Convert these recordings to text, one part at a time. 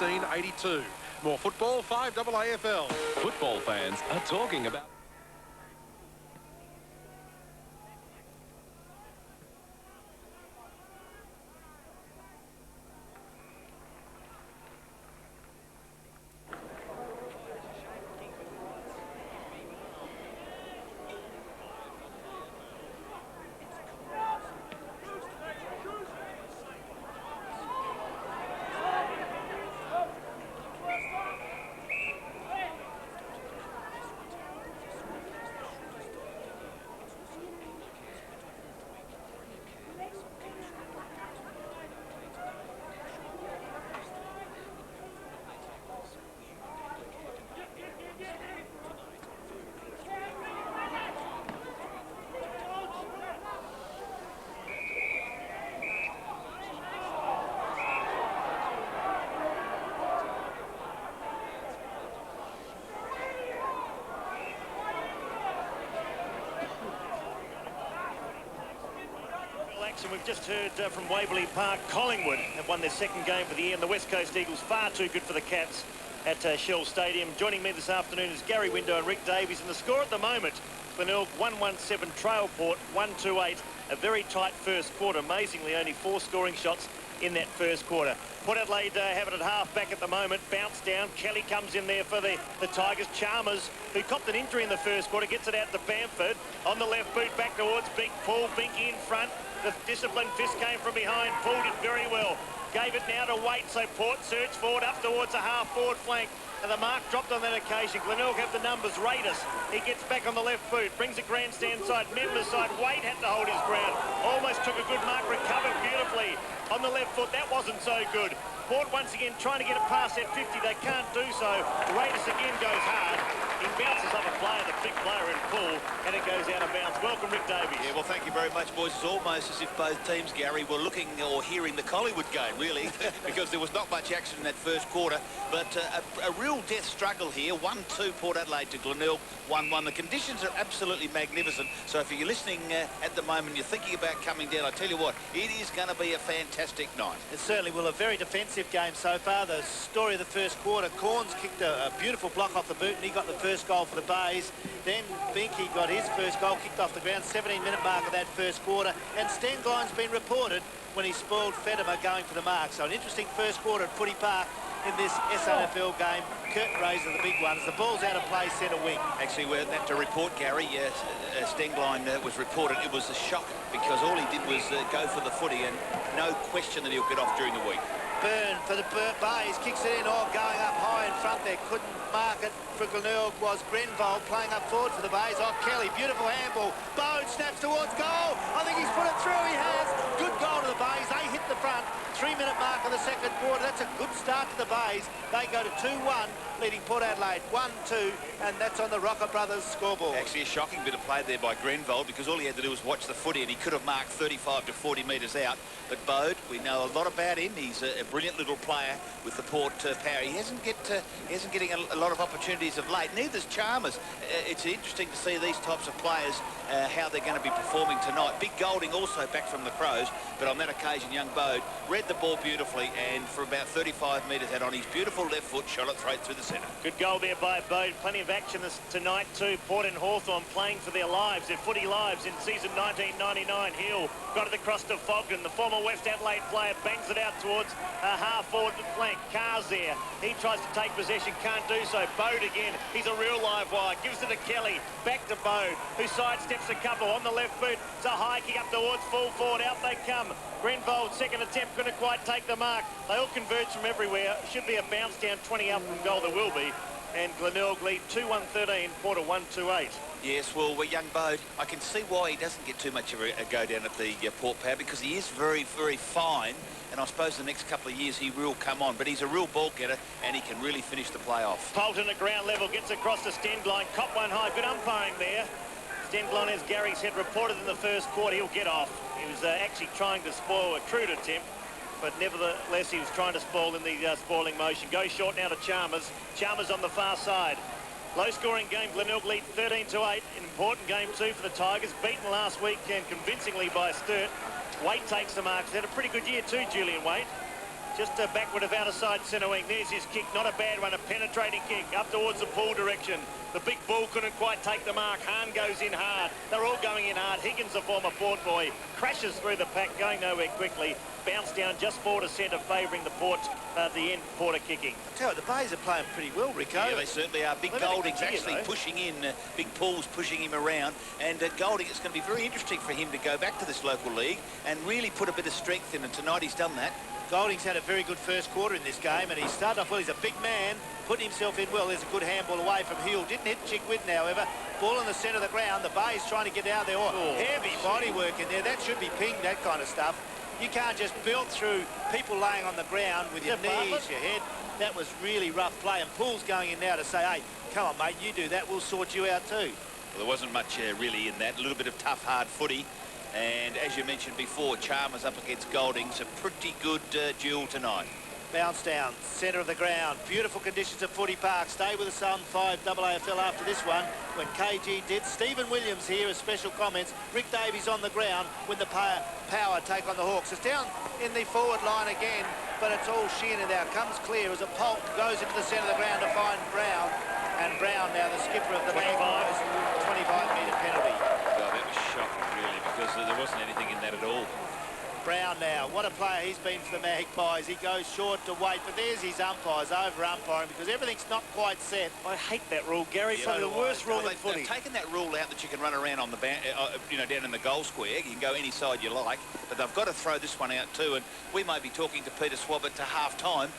1682. More football, 5 AFL. Football fans are talking about... And we've just heard from Waverley Park, Collingwood have won their second game for the year, and the West Coast Eagles far too good for the Cats at Shell Stadium. Joining me this afternoon is Gary Window and Rick Davies, and the score at the moment, Glenelg 1-1-7, Trail Port 1-2-8. A very tight first quarter, amazingly only 4 scoring shots in that first quarter. Port Adelaide have it at half back at the moment, bounce down. Kelly comes in there for the Tigers. Chalmers, who copped an injury in the first quarter, gets it out to Bamford. On the left boot, back towards Big Paul. Binky in front. The disciplined fist came from behind, pulled it very well. Gave it now to Waite, so Port surged forward up towards a half-forward flank. And the mark dropped on that occasion. Glenelg have the numbers. Raiders, he gets back on the left boot, brings it grandstand side, member side. Waite had to hold his ground. Almost took a good mark, recovered beautifully. On the left foot, that wasn't so good. Port once again trying to get it past that 50. They can't do so. Raiders again goes hard. He bounces off a player, the big player in full, and it goes out of bounds. Welcome, Rick Davies. Yeah, well, thank you very much, boys. It's almost as if both teams, Gary, were looking or hearing the Collingwood game, really, because there was not much action in that first quarter. But a real death struggle here. 1-2 Port Adelaide to Glenelg, 1-1. The conditions are absolutely magnificent. So if you're listening at the moment, you're thinking about coming down, I tell you what, it is going to be a fantastic night. It certainly will. A very defensive game so far. The story of the first quarter, Corns kicked a beautiful block off the boot, and he got the first goal for the Bays. Then Binky got his first goal kicked off the ground, 17-minute mark of that first quarter. And Stengline's been reported when he spoiled Federer going for the mark. So an interesting first quarter at Footy Park in this SANFL game. Curtain raiser, the big ones. The ball's out of play, centre wing. Actually, we're that to report, Gary. Stengline was reported. It was a shock because all he did was go for the footy, and no question that he'll get off during the week. Byrne for the Bays, kicks it in, going up high in front there, couldn't mark it for Glenelg. Was Grenville playing up forward for the Bays. Kelly, beautiful handball. Bode snaps towards goal. I think he's put it through. He has. Good goal to the Bays. They hit the front. 3-minute mark of the second quarter. That's a good start to the Bays. They go to 2-1, leading Port Adelaide 1-2, and that's on the Rocker Brothers scoreboard. Actually, a shocking bit of play there by Grenville, because all he had to do was watch the footy, and he could have marked 35 to 40 metres out. But Bode, we know a lot about him. He's a brilliant little player with the Port power. He isn't getting a lot of opportunities of late. Neither's Chalmers. It's interesting to see these types of players, how they're going to be performing tonight. Big Golding also back from the Crows, but on that occasion, young Bode read the ball beautifully, and for about 35 metres out on his beautiful left foot, shot it straight through the centre. Good goal there by Bode. Plenty of action tonight too. Port and Hawthorn playing for their lives, their footy lives in season 1999. Hill got it across to Fogden. The former West Adelaide player bangs it out towards a half-forward flank. Carr's there. He tries to take possession, can't do so. Bode again. He's a real live wire. Gives it to Kelly. Back to Bode, who sidesteps a couple on the left boot. It's a high kick up towards full forward. Out they come. Grenville, second attempt, couldn't quite take the mark. They all converge from everywhere. Should be a bounce down 20 up from goal. There will be. And Glenelg lead 2-1-13, Port 1-2-8. Yes, well, young Bode, I can see why he doesn't get too much of a go down at the Port Power, because he is very, very fine. And I suppose the next couple of years he will come on. But he's a real ball getter, and he can really finish the play off. Polton at ground level, gets across to Stengline. Cop one high. Good umpiring there. Stengline, as Gary said, reported in the first quarter, he'll get off. He was actually trying to spoil a crude attempt, but nevertheless he was trying to spoil in the spoiling motion. Goes short now to Chalmers. Chalmers on the far side. Low-scoring game. Glenelg lead 13-8. An important game too for the Tigers. Beaten last weekend convincingly by Sturt. Waite takes the marks. Had a pretty good year too, Julian Waite. Just backward of outer side centre wing. There's his kick, not a bad one, a penetrating kick up towards the pool direction. The big bull couldn't quite take the mark. Hahn goes in hard. They're all going in hard. Higgins, the former Port boy, crashes through the pack, going nowhere quickly. Bounce down just forward to centre, favouring the Port at the end. Porter kicking. I tell you, the Bays are playing pretty well, Rico. Yeah, they certainly are. Big Golding's actually pushing in, Big Paul's pushing him around, and Golding, it's going to be very interesting for him to go back to this local league and really put a bit of strength in, and tonight he's done that. Golding's had a very good first quarter in this game, and he started off well. He's a big man, putting himself in well. There's a good handball away from Hill. Didn't hit Chickwitten, however. Ball in the centre of the ground. The Bay's trying to get out there. Heavy body work in there. That should be pinged, that kind of stuff. You can't just build through people laying on the ground with your knees, your head. That was really rough play, and Pool's going in now to say, hey, come on, mate, you do that. We'll sort you out too. Well, there wasn't much really in that. A little bit of tough, hard footy. And as you mentioned before, Chalmers up against Golding. It's a pretty good duel tonight. Bounce down, centre of the ground. Beautiful conditions at Footy Park. Stay with us on 5 AFL after this one. When KG did. Stephen Williams here as special comments. Rick Davies on the ground when the Power take on the Hawks. It's down in the forward line again, but it's all Sheehan now. Comes clear as a Polk goes into the centre of the ground to find Brown. And Brown now, the skipper of the Magpies, 25-metre penalty. Well, that was shocking, really, because there wasn't anything in that at all. Brown now, what a player he's been for the Magpies. He goes short to wait, but there's his umpires over umpiring because everything's not quite set. I hate that rule, Gary. It's probably the worst rule in footy. They've taken that rule out that you can run around on the down in the goal square. You can go any side you like, but they've got to throw this one out too. And we may be talking to Peter Swabbart to half-time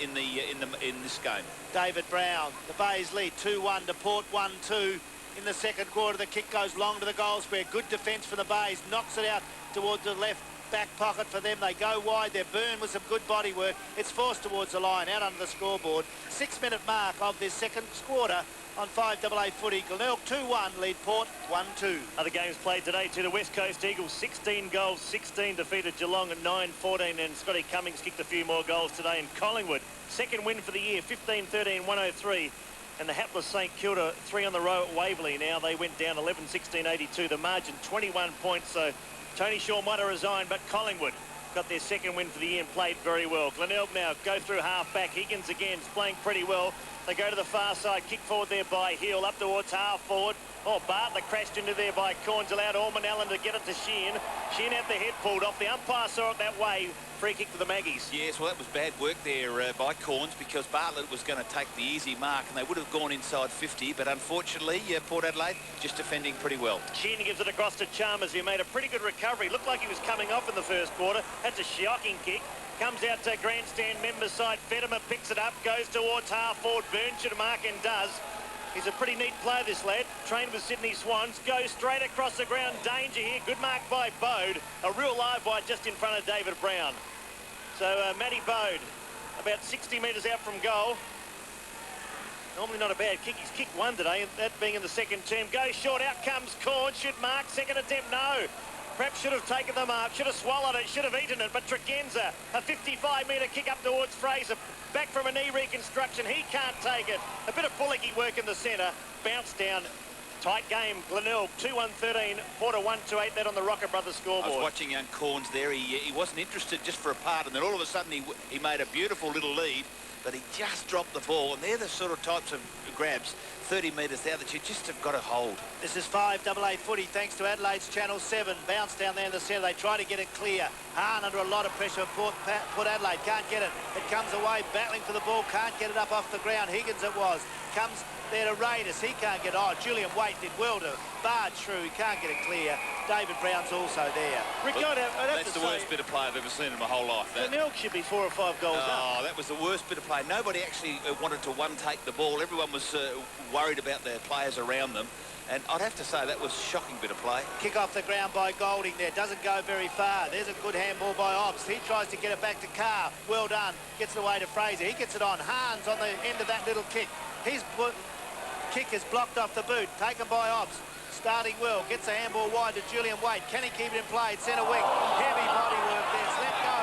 in this game. David Brown, the Bays lead 2-1 to Port 1-2. In the second quarter, the kick goes long to the goal square. Good defence for the Bays. Knocks it out towards the left back pocket for them. They go wide. They're burned with some good body work. It's forced towards the line, out under the scoreboard. 6-minute mark of this second quarter on 5AA footy. Glenelg 2-1, lead Port 1-2. Other games played today too. The West Coast Eagles, 16 goals, 16 defeated Geelong at 9-14, and Scotty Cummings kicked a few more goals today. In Collingwood, second win for the year, 15-13, 103. And the hapless St Kilda, 3 on the row at Waverley. Now they went down 11-16, 82. The margin 21 points, so Tony Shaw might have resigned, but Collingwood got their second win for the year and played very well. Glenelg now go through half-back. Higgins again is playing pretty well. They go to the far side, kick forward there by Hill, up towards half-forward. Oh, Bartlett crashed into there by Corns, allowed Orman Allen to get it to Sheehan. Sheehan had the head pulled off. The umpire saw it that way. Free kick for the Maggies. Yes, well, that was bad work there by Corns because Bartlett was going to take the easy mark and they would have gone inside 50, but unfortunately, Port Adelaide just defending pretty well. Sheehan gives it across to Chalmers, who made a pretty good recovery. Looked like he was coming off in the first quarter. That's a shocking kick. Comes out to grandstand member side. Fetimer picks it up, goes towards half-forward. Burns should mark and does. He's a pretty neat player, this lad. Trained with Sydney Swans. Goes straight across the ground. Danger here. Good mark by Bode. A real live wide just in front of David Brown. So Matty Bode, about 60 metres out from goal. Normally not a bad kick. He's kicked one today, that being in the second term. Goes short. Out comes Corn. Should mark. Second attempt, no. Perhaps should have taken the mark. Should have swallowed it. Should have eaten it. But Tregenza, a 55-metre kick up towards Fraser. Back from a knee reconstruction. He can't take it. A bit of bullocky work in the centre. Bounce down. Tight game. Glenelg 2-1-13. Porter 1-2-8. That on the Rocker Brothers scoreboard. I was watching young Corns there. He wasn't interested just for a part, and then all of a sudden he made a beautiful little lead, but he just dropped the ball, and they're the sort of types of grabs 30 metres out that you just have got to hold. This is 5AA footy thanks to Adelaide's Channel 7. Bounce down there in the centre. They try to get it clear. Hahn under a lot of pressure. Port Adelaide can't get it. It comes away, battling for the ball. Can't get it up off the ground. Higgins it was. Comes there to Raiders. He can't get it. Oh, Julian Waite did well to barge through. He can't get it clear. David Brown's also there. Rick, I'd have that's to the say, worst bit of play I've ever seen in my whole life. Glenelg should be 4 or 5 goals up. Oh, that was the worst bit of play. Nobody actually wanted to one-take the ball. Everyone was worried about their players around them. And I'd have to say that was a shocking bit of play. Kick off the ground by Golding there. Doesn't go very far. There's a good handball by Obbs. He tries to get it back to Carr. Well done. Gets it away to Fraser. He gets it on. Hahn's on the end of that little kick. His kick is blocked off the boot. Taken by Obbs. Starting well. Gets a handball wide to Julian Waite. Can he keep it in play? Centre wing. Heavy body work there. It's let go.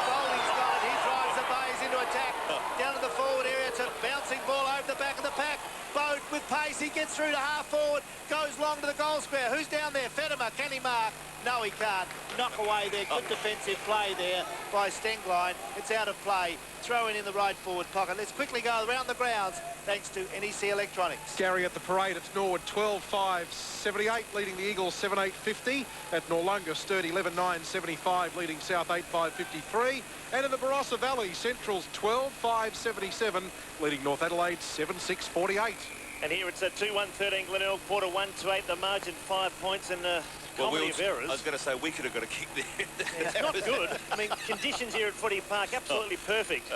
Golding's got it. He drives the Bays into attack. Down to the forward area. It's a bouncing ball over the back of the pack. Bode with pace. race. He gets through to half forward, goes long to the goal square. Who's down there? Fetimer. Can he mark? No, he can't. Knock away there. Good defensive play there by Stenglein. It's out of play. Throw in the right forward pocket. Let's quickly go around the grounds thanks to NEC Electronics. Gary at the parade. It's Norwood 12.5.78, leading the Eagles 7.8.50. At Noarlunga, Sturt 11.9.75, leading South 8.5.53. And in the Barossa Valley, Central's 12.5.77, leading North Adelaide 7.6.48. And here it's a 2-1-13 Glenelg, Porter 1-2-8, the margin 5 points in the comedy of errors. I was going to say, we could have got a kick there. It's not good. I mean, conditions here at Footy Park, absolutely perfect.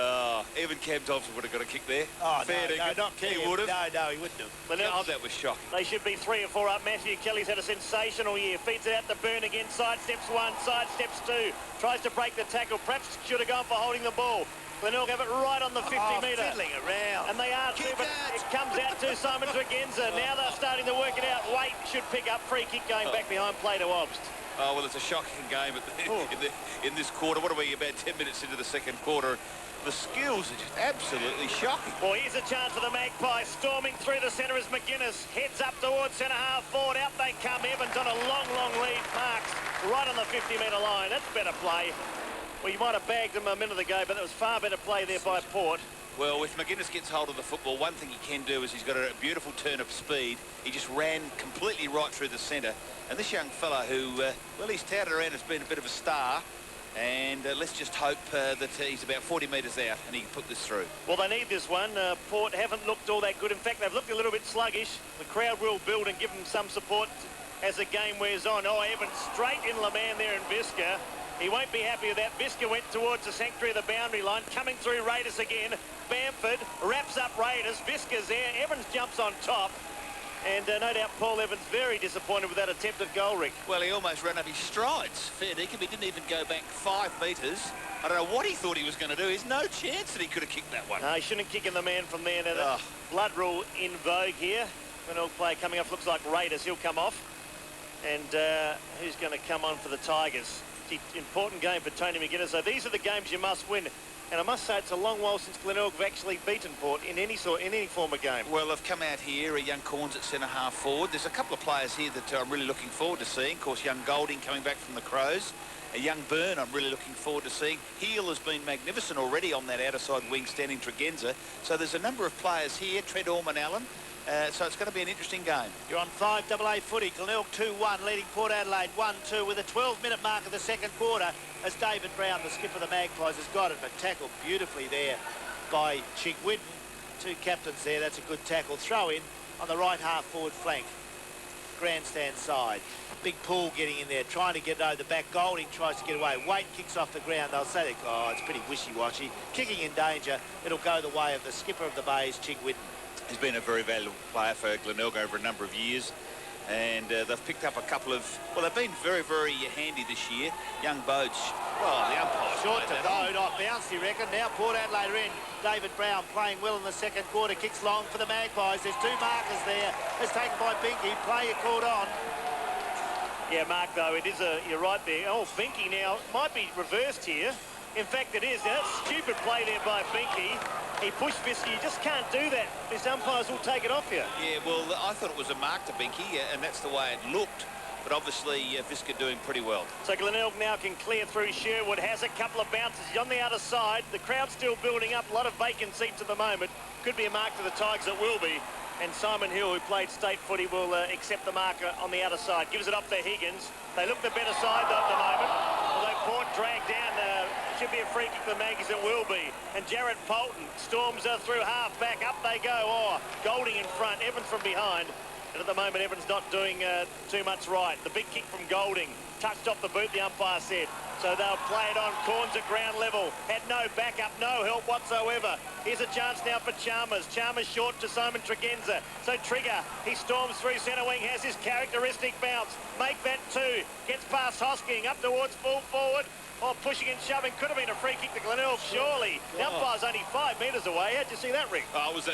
Even Cam Thompson would have got a kick there. Oh, Fair no, not Cam. He would have. No, he wouldn't have. Oh, that was shocking. They should be 3 or 4 up. Matthew Kelly's had a sensational year. Feeds it out to Byrne again. Sidesteps 1, sidesteps 2. Tries to break the tackle. Perhaps should have gone for holding the ball. Glenelg have it right on the 50-metre. Fiddling around. And they are too, but it comes out to Simon Tregenza. Now they're starting to work it out. Waite should pick up. Free kick going back behind play to Obst. Oh, well, it's a shocking game in this quarter. What are we, about 10 minutes into the second quarter? The skills are just absolutely shocking. Well, here's a chance for the Magpies. Storming through the centre is McGuinness. Heads up towards centre-half forward. Out they come. Evans on a long, long lead. Parks right on the 50-metre line. That's better play. Well, you might have bagged him a minute ago, but that was far better play there by Port. Well, if McGuinness gets hold of the football, one thing he can do is he's got a beautiful turn of speed. He just ran completely right through the centre. And this young fella who, well, he's touted around as being a bit of a star. And let's just hope that he's about 40 metres out and he can put this through. Well, they need this one. Port haven't looked all that good. In fact, they've looked a little bit sluggish. The crowd will build and give them some support as the game wears on. Oh, Evans straight in LeMan there in Visca. He won't be happy with that. Visca went towards the sanctuary of the boundary line. Coming through Raiders again. Bamford wraps up Raiders. Visca's there. Evans jumps on top. And no doubt Paul Evans very disappointed with that attempted goal, Rick. Well, he almost ran up his strides. Fair dinkum. He didn't even go back 5 metres. I don't know what he thought he was going to do. There's no chance that he could have kicked that one. No, he shouldn't kick in the man from there. Now, the blood rule in vogue here. Glenelg play coming up. Looks like Raiders. He'll come off. And who's going to come on for the Tigers? Important game for Tony McGuinness. So these are the games you must win. And I must say it's a long while since Glenelg have actually beaten Port in any form of game. Well, they've come out here. Young Corns at centre-half forward. There's a couple of players here that I'm really looking forward to seeing. Of course, young Golding coming back from the Crows. A young Byrne I'm really looking forward to seeing. Heel has been magnificent already on that outer side wing standing Tregenza. So there's a number of players here. Trent Orman Allen. So it's going to be an interesting game. You're on 5AA footy. Glenelg 2-1, leading Port Adelaide 1-2 with a 12-minute mark of the second quarter as David Brown, the skipper of the Magpies, has got it, but tackled beautifully there by Chick Whidden. 2 captains there. That's a good tackle. Throw in on the right half forward flank. Grandstand side. Big Pool getting in there, trying to get over the back. Golding tries to get away. Waite kicks off the ground. They'll say, oh, it's pretty wishy-washy. Kicking in danger. It'll go the way of the skipper of the Bays, Chick Whidden. He's been a very valuable player for Glenelg over a number of years. And they've picked up a couple of... Well, they've been very, very handy this year. Young Bodes. Oh, the umpire. Short to Bode. Oh, bounced, you reckon. Now Port Adelaide are in. David Brown playing well in the second quarter. Kicks long for the Magpies. There's 2 markers there. It's taken by Binky. Player called on. Yeah, Mark, though, it is a... You're right there. Oh, Binky now might be reversed here. In fact, it is. Now, that's stupid play there by Binky. He pushed Visca. You just can't do that. These umpires will take it off you. Yeah, well, I thought it was a mark to Binky, and that's the way it looked. But obviously, Visca doing pretty well. So Glenelg now can clear through. Sherwood has a couple of bounces. He's on the outer side. The crowd's still building up. A lot of vacant seats at the moment. Could be a mark to the Tigers. It will be. And Simon Hill, who played state footy, will accept the marker on the outer side. Gives it up to Higgins. They look the better side, though, at the moment. Although Port dragged down... should be a free kick for the Maggies. It will be. And Jared Polton storms through half back. Up they go. Oh, Golding in front. Evans from behind. And at the moment, Evans not doing too much right. The big kick from Golding. Touched off the boot, the umpire said. So they'll play it on. Corns at ground level. Had no backup, no help whatsoever. Here's a chance now for Chalmers. Chalmers short to Simon Tregenza. So Trigger, he storms through centre wing, has his characteristic bounce. Make that 2. Gets past Hosking up towards full forward. Oh, pushing and shoving. Could have been a free kick to Glenelg, surely. The umpire's only 5 metres away. How'd you see that, Rick? Oh, it was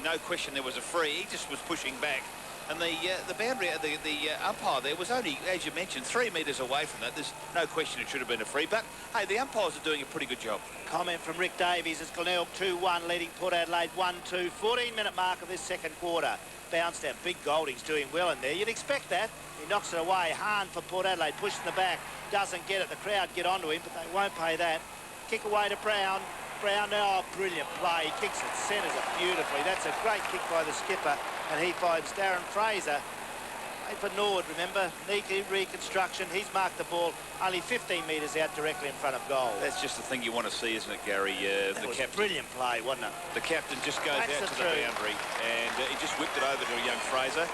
no question there was a free. He just was pushing back. And the boundary, the umpire there was only, as you mentioned, 3 metres metres away from that. There's no question it should have been a free, but hey, the umpires are doing a pretty good job. Comment from Rick Davies as Glenelg 2-1 leading Port Adelaide 1-2. 14-minute mark of this second quarter. Bounced out. Big Golding's doing well in there. You'd expect that. He knocks it away. Hahn for Port Adelaide, pushing the back. Doesn't get it. The crowd get onto him, but they won't pay that. Kick away to Brown. Brown now, oh, brilliant play. He kicks it, centres it beautifully. That's a great kick by the skipper, and he finds Darren Fraser. For Nord, remember, Niki reconstruction. He's marked the ball only 15 metres out directly in front of goal. That's just the thing you want to see, isn't it, Gary? That was a brilliant play, wasn't it? The captain just goes out to the boundary, and he just whipped it over to a young Fraser.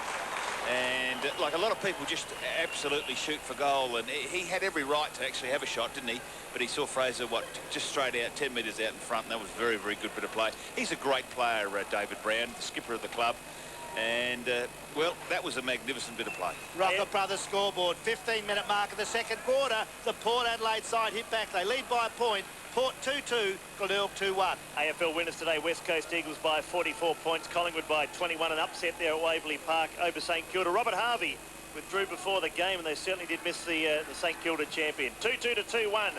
And like a lot of people just absolutely shoot for goal, and he had every right to actually have a shot, didn't he? But he saw Fraser, just straight out, 10 metres out in front, and that was a very, very good bit of play. He's a great player, David Brown, the skipper of the club. And, well, that was a magnificent bit of play. Rocker Brothers scoreboard, 15-minute mark of the second quarter. The Port Adelaide side hit back. They lead by a point. Port 2-2, Glenelg 2-1. AFL winners today, West Coast Eagles by 44 points, Collingwood by 21, an upset there at Waverley Park over St Kilda. Robert Harvey withdrew before the game, and they certainly did miss the St Kilda champion. 2-2 to 2-1.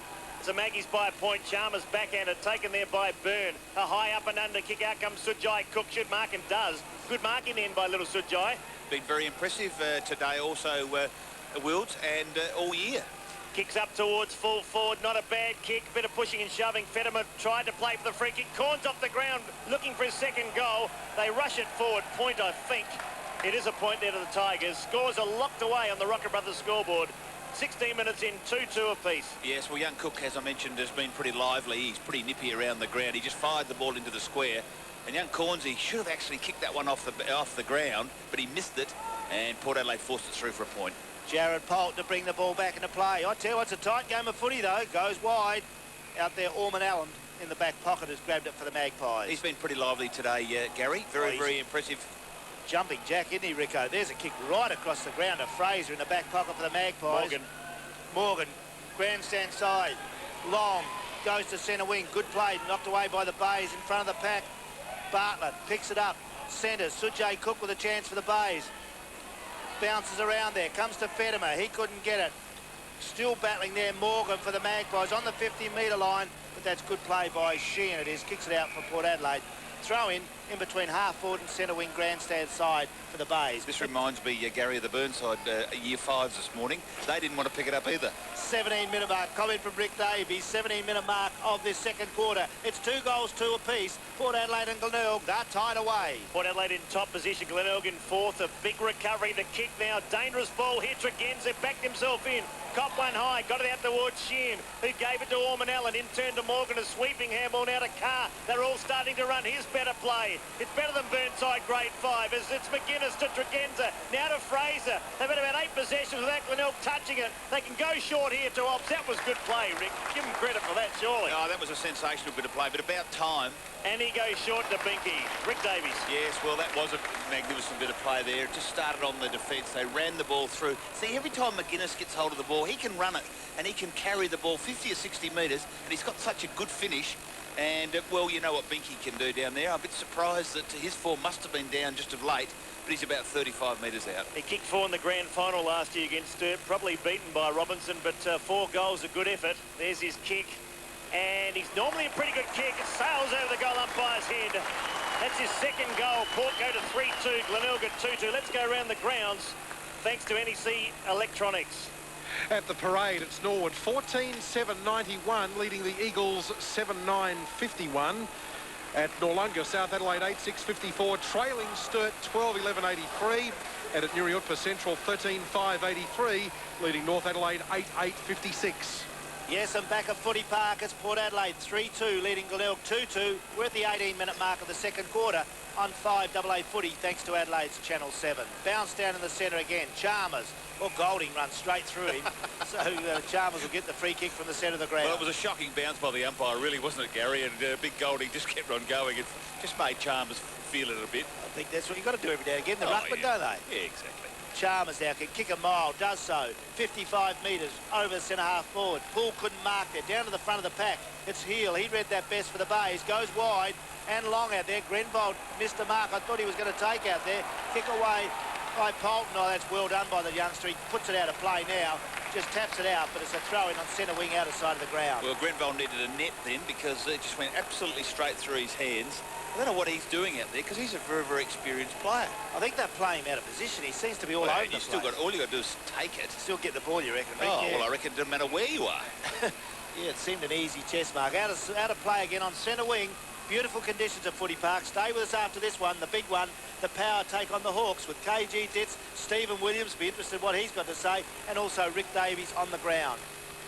The Maggies by a point. Chalmers backhanded, taken there by Byrne. A high up and under kick. Out comes Sujai Cook. Should mark and does. Good mark in the end by little Sujai. Been very impressive today also, Wilds, and all year. Kicks up towards full forward. Not a bad kick. Bit of pushing and shoving. Fetterman tried to play for the free kick. Corns off the ground looking for his second goal. They rush it forward. Point, I think. It is a point there to the Tigers. Scores are locked away on the Rocker Brothers scoreboard. 16 minutes in, 2-2 apiece. Yes, well, young Cook, as I mentioned, has been pretty lively. He's pretty nippy around the ground. He just fired the ball into the square. And young Cornsey should have actually kicked that one off the ground, but he missed it, and Port Adelaide forced it through for a point. Jared Polt to bring the ball back into play. I tell you, it's a tight game of footy, though. Goes wide. Out there, Orman Allen in the back pocket has grabbed it for the Magpies. He's been pretty lively today, Gary. Very, very impressive. Jumping jack, isn't he, Rico? There's a kick right across the ground to Fraser in the back pocket for the Magpies. Morgan, grandstand side, long, goes to centre wing, good play, knocked away by the Bays in front of the pack. Bartlett picks it up, centres, Sujay Cook with a chance for the Bays. Bounces around there, comes to Fettimer, he couldn't get it. Still battling there, Morgan for the Magpies on the 50-metre line, but that's good play by Sheehan, it is, kicks it out for Port Adelaide. Throw in between half forward and centre wing grandstand side for the Bays. This reminds me, Gary, of the Burnside year 5s this morning. They didn't want to pick it up either. 17-minute mark, comment from Rick Davies, 17-minute mark of this second quarter. It's 2 goals, 2 apiece. Port Adelaide and Glenelg, they're tied away. Port Adelaide in top position, Glenelg in fourth. A big recovery, the kick now. Dangerous ball here, Tregenza backed himself in. Cop one high, got it out towards Sheehan, who gave it to Orman Allen. In turn to Morgan, a sweeping handball now to Carr. They're all starting to run. Here's better play. It's better than Burnside grade 5 as it's McGuinness to Tregenza. Now to Fraser. They've had about 8 possessions without Glenelg touching it. They can go short here to Ops. That was good play, Rick. Give him credit for that, surely. Oh, that was a sensational bit of play, but about time. And he goes short to Binky. Rick Davies. Yes, well, that was a magnificent bit of play there. It just started on the defence. They ran the ball through. See, every time McGuinness gets hold of the ball, he can run it, and he can carry the ball 50 or 60 metres, and he's got such a good finish. And, well, you know what Binky can do down there. I'm a bit surprised that his form must have been down just of late, but he's about 35 metres out. He kicked 4 in the grand final last year against Sturt, probably beaten by Robinson, but 4 goals, a good effort. There's his kick. And he's normally a pretty good kick. It sails over the goal umpire's head. That's his second goal. Port go to 3-2. Glenelg at 2-2. Let's go around the grounds, thanks to NEC Electronics. At the parade, it's Norwood 14-7-91, leading the Eagles 7-9-51. At Noarlunga, South Adelaide 8-6-54, trailing Sturt 12-11-83. And at Nuriutpa Central 13-5-83, leading North Adelaide 8-8-56. Yes, and back at Footy Park, it's Port Adelaide 3-2, leading Glenelg 2-2. We're at the 18-minute mark of the second quarter on 5AA Footy, thanks to Adelaide's Channel 7. Bounce down in the centre again. Chalmers, well, Golding runs straight through him, so Chalmers will get the free kick from the centre of the ground. Well, it was a shocking bounce by the umpire, really, wasn't it, Gary? And big Golding just kept on going. It just made Chalmers feel it a bit. I think that's what you've got to do every now and again, the ruckman, don't they? Yeah, exactly. Chalmers now can kick a mile, does so. 55 metres over the centre half forward. Poole couldn't mark there, down to the front of the pack. It's Heel, he read that best for the Bays, goes wide and long out there. Grenvold missed the mark. I thought he was going to take out there. Kick away by Polton. Oh, that's well done by the youngster. He puts it out of play now. just taps it out, but it's a throw-in on centre wing outer side of the ground. Well, Grenville needed a net then because it just went absolutely straight through his hands. I don't know what he's doing out there because he's a very, very experienced player. I think they're playing him out of position. He seems to be all over the place. All you got to do is take it. Still get the ball, you reckon? Rick? Oh, yeah. well, I reckon it doesn't matter where you are. Yeah, it seemed an easy chess mark. Out of play again on centre wing. Beautiful conditions at Footy Park. Stay with us after this one, the big one, the Power take on the Hawks with KG Ditz, Stephen Williams, be interested in what he's got to say, and also Rick Davies on the ground.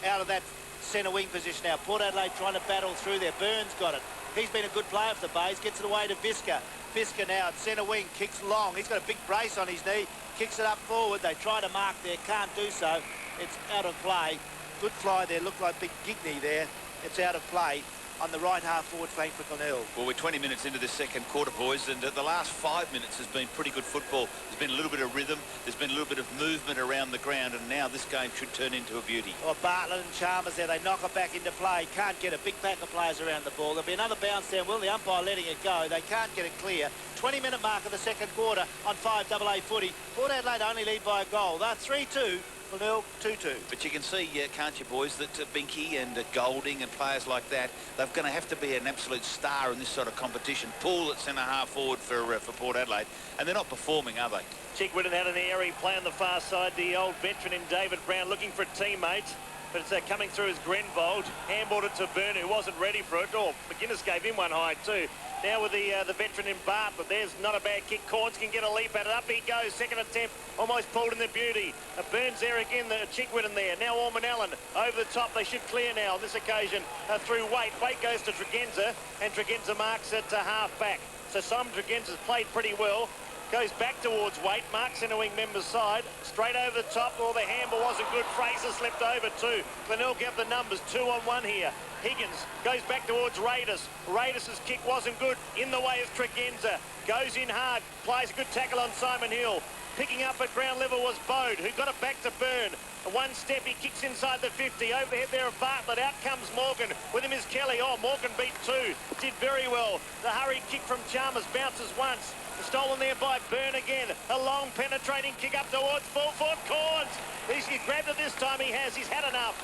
Out of that centre wing position now. Port Adelaide trying to battle through there. Burns got it. He's been a good player for the Bays. Gets it away to Visca. Visca now at centre wing, kicks long. He's got a big brace on his knee, kicks it up forward. They try to mark there, can't do so. It's out of play. Good fly there, looked like big Gigney there. It's out of play on the right half forward flank for Glenelg. Well, we're 20 minutes into this second quarter, boys, and the last 5 minutes has been pretty good football. There's been a little bit of rhythm, there's been a little bit of movement around the ground, and now this game should turn into a beauty. Oh, Bartlett and Chalmers there, they knock it back into play. Can't get a big pack of players around the ball. There'll be another bounce down. Will the umpire letting it go? They can't get it clear. 20-minute mark of the second quarter on 5AA footy. Port Adelaide only lead by a goal. They're 3-2. Glenelg 2-2. But you can see, can't you, boys, that Binky and Golding and players like that, they're going to have to be an absolute star in this sort of competition. Poole at centre half forward for Port Adelaide, and they're not performing, are they? Chickwitten had an airy play on the far side. The old veteran in David Brown looking for teammates. But it's coming through as Grenvold. Handballed it to Byrne, who wasn't ready for it. Oh, McGuinness gave him one high too. Now with the veteran in Bartlett, there's not a bad kick. Corns can get a leap at it. Up he goes. Second attempt, almost pulled in the beauty. Burns there again, the Chickwitten there. Now Orman Allen over the top. They should clear now on this occasion through Waite. Waite goes to Tregenza, and Tregenza marks it to half back. So Simon Tregenza's played pretty well. Goes back towards Waite, marks centre wing member's side, straight over the top. Oh, the handball wasn't good. Fraser slipped over too. Glenelg have the numbers, 2-on-1 here. Higgins goes back towards Raiders. Raiders' kick wasn't good. In the way is Tregenza. Goes in hard, plays a good tackle on Simon Hill. Picking up at ground level was Bode, who got it back to Byrne. One step, he kicks inside the 50. Overhead there of Bartlett. Out comes Morgan. With him is Kelly. Oh, Morgan beat two. Did very well. The hurried kick from Chalmers bounces once. Stolen there by Byrne again. A long penetrating kick up towards full foot. Corns. He's grabbed it this time. He has. He's had enough.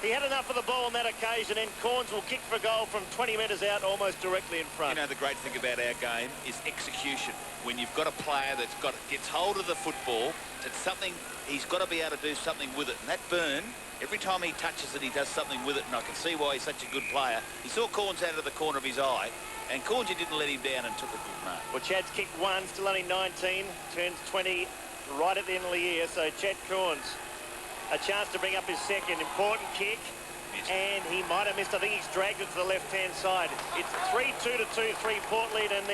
He had enough of the ball on that occasion, and Corns will kick for goal from 20 metres out, almost directly in front. You know, the great thing about our game is execution. When you've got a player that's gets hold of the football, it's something, he's got to be able to do something with it. And that Byrne, every time he touches it, he does something with it, and I can see why he's such a good player. He saw Corns out of the corner of his eye, and Corns didn't let him down and took a good mark. Well, Chad's kicked one, still only 19, turns 20 right at the end of the year. So Chad Corns, a chance to bring up his second important kick. And he might have missed. I think he's dragged it to the left-hand side. It's 3-2 to 2-3 Port lead, and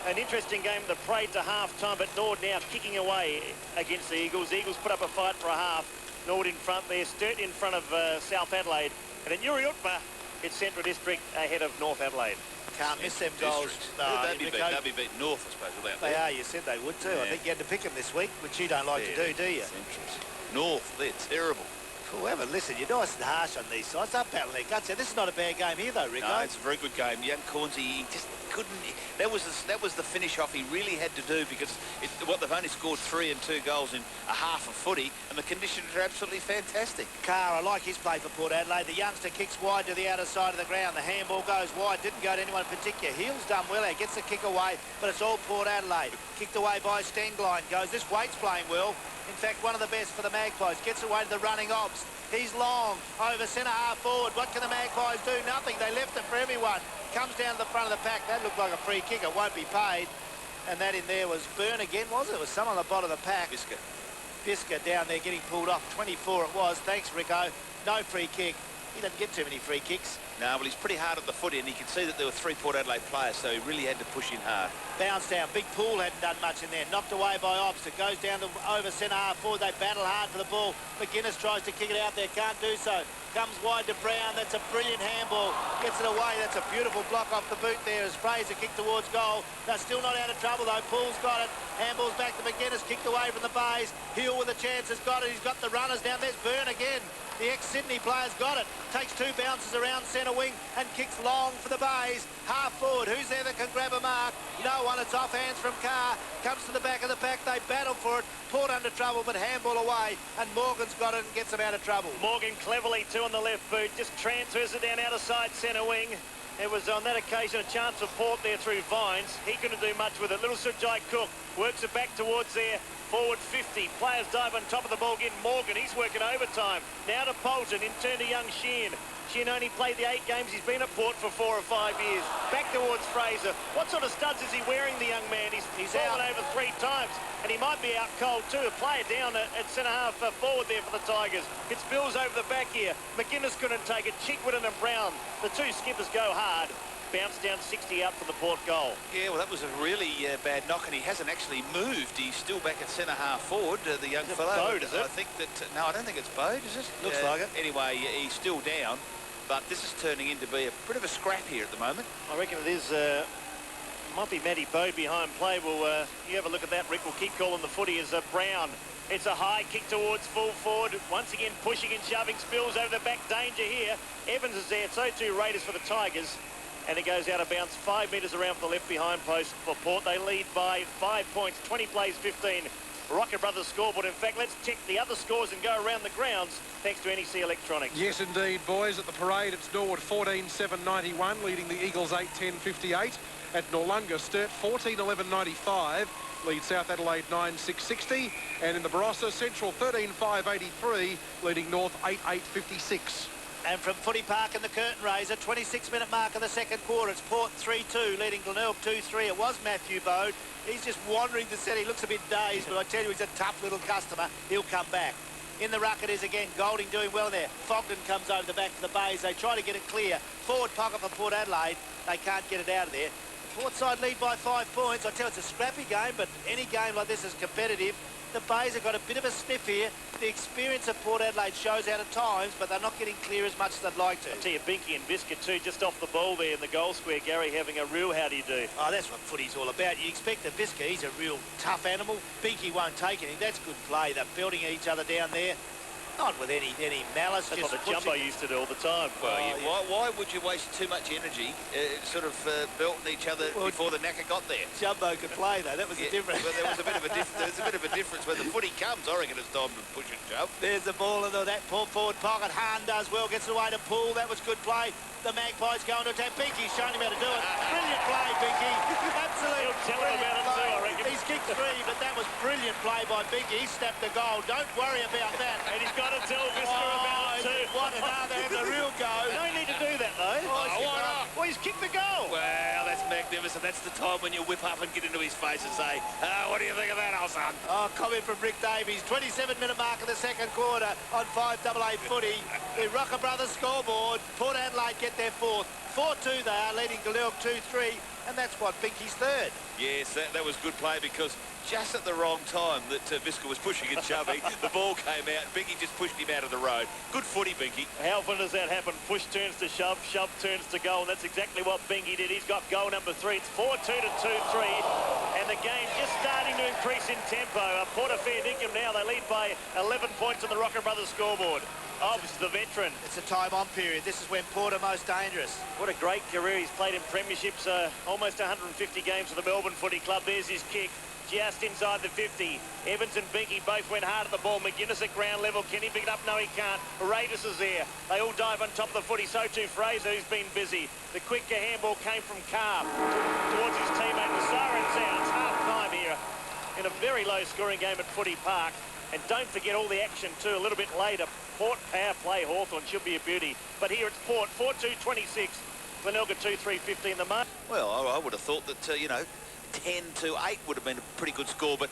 an interesting game that prayed to half-time, but Nord now kicking away against the Eagles. Eagles put up a fight for a half. Nord in front there, Sturt in front of South Adelaide. And at Yuriutpa, it's Central District ahead of North Adelaide. Can't miss them goals. No, they'll be beaten North, I suppose, without They are, you said they would too. Yeah. I think you had to pick them this week, which you don't like to do you? North, they're terrible. Whoever, listen, you're nice and harsh on these sides. They're battling their guts. This is not a bad game here, though, Rico. No, it's a very good game. Young Cornsey, he just couldn't. That was the finish off he really had to do, because they've only scored 3 and 2 goals in a half of footy, and the conditions are absolutely fantastic. Carr, I like his play for Port Adelaide. The youngster kicks wide to the outer side of the ground. The handball goes wide. Didn't go to anyone in particular. Heel's done well. He gets the kick away, but it's all Port Adelaide. Kicked away by Stenglein. Goes. This Waite's playing well. In fact, one of the best for the Magpies. Gets away to the running Obst. He's long, over centre half forward. What can the Magpies do? Nothing. They left it for everyone. Comes down to the front of the pack. That looked like a free kick. It won't be paid. And that in there was Byrne again, was it? It was someone on the bottom of the pack. Visca down there getting pulled off. 24 it was. Thanks, Rico. No free kick. He doesn't get too many free kicks. No, well, he's pretty hard at the footy, and you can see that there were 3 Port Adelaide players, so he really had to push in hard. Bounce down. Big Poole hadn't done much in there. Knocked away by Obst. It goes down to over centre half forward. They battle hard for the ball. McGuinness tries to kick it out there. Can't do so. Comes wide to Brown. That's a brilliant handball. Gets it away. That's a beautiful block off the boot there as Fraser kicked towards goal. They're still not out of trouble, though. Poole's got it. Handball's back to McGuinness. Kicked away from the Bays. Hill with a chance has got it. He's got the runners down. There's Byrne again. The ex-Sydney player's got it. Takes 2 bounces around centre wing and kicks long for the Bays. Half forward. Who's there that can grab a mark? No one. It's off hands from Carr. comes to the back of the pack. They battle for it. Port under trouble, but handball away, and Morgan's got it and gets them out of trouble. Morgan cleverly, two on the left boot, just transfers it down outer side centre wing. It was on that occasion a chance for Port there through Vines. He couldn't do much with it. Little Sujai Cook works it back towards there. Forward 50. Players dive on top of the ball. Get Morgan. He's working overtime. Now to Polton. In turn to young Sheehan. Sheehan only played the 8 games. He's been at Port for 4 or 5 years. Back towards Fraser. What sort of studs is he wearing, the young man? He's fallen over 3 times. And he might be out cold too. A player down at centre-half forward there for the Tigers. It spills over the back here. McGuinness couldn't take it. Chickwooden and Brown. The 2 skippers go hard. Bounce down 60 out for the Port goal. Yeah, well, that was a really bad knock, and he hasn't actually moved. He's still back at centre-half forward, the young fellow. Bode, is it? I think that... no, I don't think it's Bode, is it? Looks like it. Anyway, he's still down, but this is turning into be a bit of a scrap here at the moment. I reckon it is... might be Matty Bode behind play. Well, you have a look at that. Rick will keep calling the footy as Brown. It's a high kick towards full forward. Once again, pushing and shoving. Spills over the back. Danger here. Evans is there. So too Raiders for the Tigers. And it goes out of bounds 5 metres around for the left behind post for Port. They lead by 5 points, 20 plays 15. Rocket Brothers scoreboard. In fact, let's check the other scores and go around the grounds thanks to NEC Electronics. Yes, indeed, boys. At the parade, it's Norwood 14-7-91, leading the Eagles 8-10-58. At Noarlunga, Sturt 14-11-95, lead South Adelaide 9-6-60. And in the Barossa, Central 13-5-83, leading North 8-8-56. And from Footy Park in the curtain raiser, 26-minute mark of the second quarter. It's Port 3-2, leading Glenelg 2-3. It was Matthew Bode. He's just wandering the set. He looks a bit dazed, but I tell you, he's a tough little customer. He'll come back. In the ruck it is again. Golding doing well in there. Fogden comes over the back of the bays. They try to get it clear. Forward pocket for Port Adelaide. They can't get it out of there. Port side lead by 5 points. I tell you, it's a scrappy game, but any game like this is competitive. The Bays have got a bit of a sniff here. The experience of Port Adelaide shows out at times, but they're not getting clear as much as they'd like to. I tell you, Binky and Biscuit too, just off the ball there in the goal square. Gary having a real how-do-you-do. Oh, that's what footy's all about. You expect the Biscuit, he's a real tough animal. Binky won't take anything. That's good play. They're building each other down there. Not with any malice. That's just what the Jumbo used to do all the time. Well, why would you waste too much energy belting each other before the knacker got there? Jumbo could play, though. That was the difference. Well, there was a bit of a difference when the footy comes. I reckon it's time to push and shove. There's the ball in that forward pocket. Hahn does well, gets it away to Poole. That was good play. The Magpies going to attack. Binky's showing him how to do it. Brilliant play, Binky. Absolutely. He'll tell him about it too, I reckon. He's kicked 3, but that was brilliant play by Binky. He snapped the goal. Don't worry about that. And he's got to tell Visca about it too. What another have the real go. No need to do that though. Why not? Well, he's kicked the goal. Well, that's magnificent. That's the time when you whip up and get into his face and say, what do you think of that, old son? Oh, comment from Rick Davies. 27-minute mark of the second quarter on 5AA footy. The Rocker Brothers scoreboard. Port Adelaide get their 4th. 4-2 they are, leading Glenelg 2-3, and that's what, Binky's 3rd. Yes, that was good play because just at the wrong time that Visca was pushing and shoving, the ball came out. Binky just pushed him out of the road. Good footy, Binky. How often does that happen? Push turns to shove, shove turns to goal, and that's exactly what Binky did. He's got goal number 3. It's 4-2 to 2-3, and the game just starting to increase in tempo. Port are fair dinkum now. They lead by 11 points on the Rocker Brothers scoreboard. Obviously, the veteran. It's a time-on period. This is when Port are most dangerous. What a great career. He's played in premierships, almost 150 games for the Melbourne Footy Club. There's his kick. Just inside the 50. Evans and Binky both went hard at the ball. McGuinness at ground level. Can he pick it up? No, he can't. Raiders is there. They all dive on top of the footy. So too Fraser, who's been busy. The quicker handball came from Carr towards his teammate. The siren sounds. Half-time here in a very low-scoring game at Footy Park. And don't forget all the action, too, a little bit later. Port power play Hawthorn should be a beauty. But here it's Port, 4-2-26. Glenelg 2-3-15 the mark. Well, I would have thought that, 10-8 would have been a pretty good score, but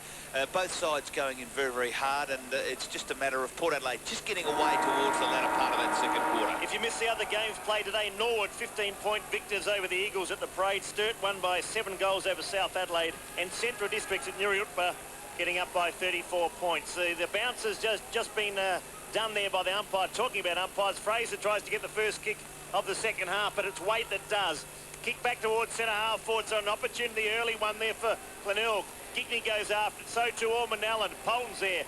both sides going in very, very hard, and it's just a matter of Port Adelaide just getting away towards the latter part of that second quarter. If you missed the other games played today, Norwood 15-point victors over the Eagles at the parade. Sturt won by 7 goals over South Adelaide, and Central Districts at Niriutpa getting up by 34 points. The bounce has just been done there by the umpire. Talking about umpires, Fraser tries to get the first kick of the second half, but it's Waite that does. Kick back towards centre-half forward, so an opportunity early one there for Glenelg. Gigney goes after it, so too Ormond Allen. Polton's there.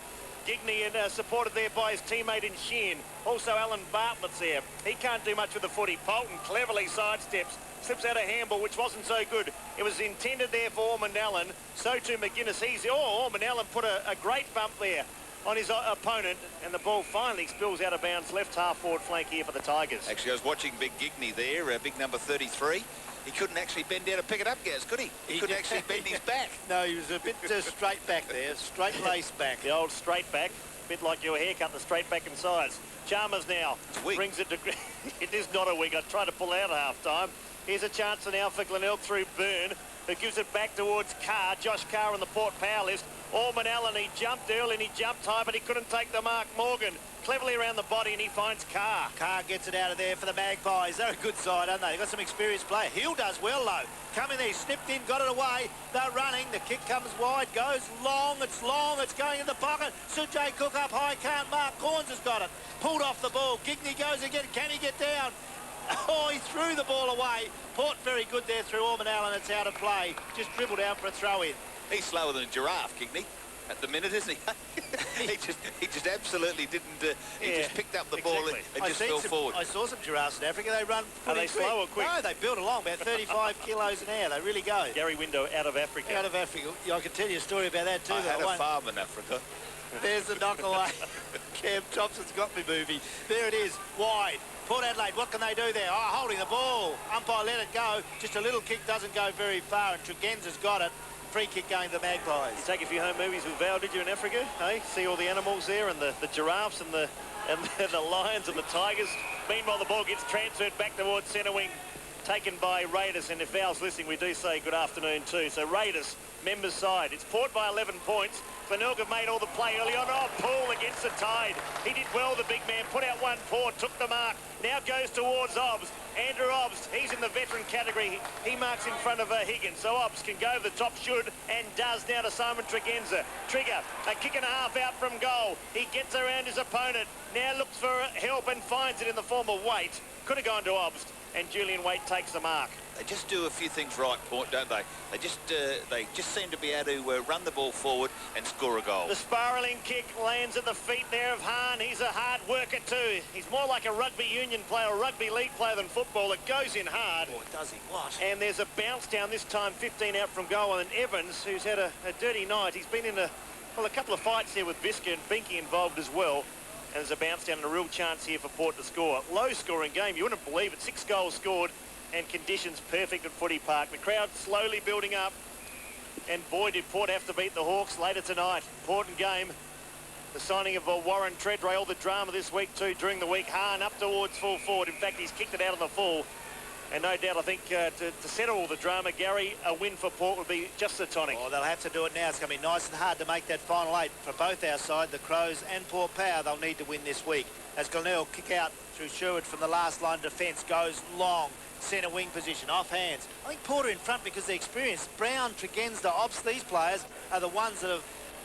Gigney supported there by his teammate in Sheehan. Also Alan Bartlett's there. He can't do much with the footy. Polton cleverly sidesteps. Slips out a handball, which wasn't so good. It was intended there for Ormond Allen. So too McGuinness. Ormond Allen put a great bump there on his opponent, and the ball finally spills out of bounds. Left half forward flank here for the Tigers. Actually, I was watching Big Gigney there, big number 33. He couldn't actually bend down and pick it up, Gaz, could he? He couldn't actually bend his back. No, he was a bit straight back there, straight lace back. The old straight back, a bit like your haircut, the straight back and sides. Chalmers now brings it to... It is not a wig. I tried to pull out at half-time. Here's a chance now for Glenelg through Byrne, who gives it back towards Carr. Josh Carr on the Port power list. Ormond Allen, he jumped early and he jumped high, but he couldn't take the mark. Morgan cleverly around the body and he finds Carr. Carr gets it out of there for the Magpies. They're a good side, aren't they? They've got some experienced player. Hill does well, though. Come in there, snipped in, got it away. They're running. The kick comes wide, goes long. It's going in the pocket. Sujay Cook up high, can't mark. Corns has got it. Pulled off the ball. Gigney goes again. Can he get down? Oh, he threw the ball away. Port very good there through Ormond Allen. It's out of play. Just dribbled out for a throw-in. He's slower than a giraffe, Gigney, at the minute, isn't he? he just absolutely didn't. He just picked up the ball and just fell forward. I saw some giraffes in Africa. They run. Are they slow or quick? No, they build along about 35 kilos an hour. They really go. Gary Window out of Africa. Out of Africa. I can tell you a story about that too. I had a farm in Africa. There's the knock away. Cam Thompson's got me movie. There it is, wide. Port Adelaide, what can they do there? Oh, holding the ball. Umpire let it go. Just a little kick doesn't go very far, and Tregenza's got it. Free kick going to the Magpies. You take a few home movies with Val, did you, in Africa? Hey, see all the animals there, and the giraffes and the lions and the tigers. Meanwhile, the ball gets transferred back towards centre wing, taken by Raiders. And if Val's listening, we do say good afternoon too. So Raiders, members side. It's Port by 11 points. Glenelg have made all the play early on. Oh, Poole against the tide. He did well, the big man. Put out one Port, took the mark. Now goes towards Obbs. Andrew Obbs, he's in the veteran category. He marks in front of Higgins. So Obbs can go to the top, should, and does now to Simon Tregenza. Trigger, a kick and a half out from goal. He gets around his opponent. Now looks for help and finds it in the form of Waite. Could have gone to Obbs, and Julian Waite takes the mark. They just do a few things right, Port, don't they? They just seem to be able to run the ball forward and score a goal. The spiralling kick lands at the feet there of Hahn. He's a hard worker too. He's more like a rugby union player or rugby league player than football. It goes in hard. Boy, does he what? And there's a bounce down this time, 15 out from goal. And Evans, who's had a dirty night, he's been in a couple of fights here with Bisker and Binky involved as well. And there's a bounce down and a real chance here for Port to score. Low scoring game, you wouldn't believe it. 6 goals scored and conditions perfect at Footy Park. The crowd slowly building up. And boy, did Port have to beat the Hawks later tonight. Important game. The signing of Warren Treadray, all the drama this week too during the week. Hahn up towards full forward. In fact, he's kicked it out on the full. And no doubt, I think, to settle all the drama, Gary, a win for Port would be just a tonic. Oh, they'll have to do it now. It's going to be nice and hard to make that final 8 for both our side, the Crows and Port Power. They'll need to win this week. As Glenelg kick out through Sherwood from the last line of defence, goes long. Centre wing position, off hands. I think Porter in front because they're experienced. Brown, Tregenza, Obbs, these players are the ones that are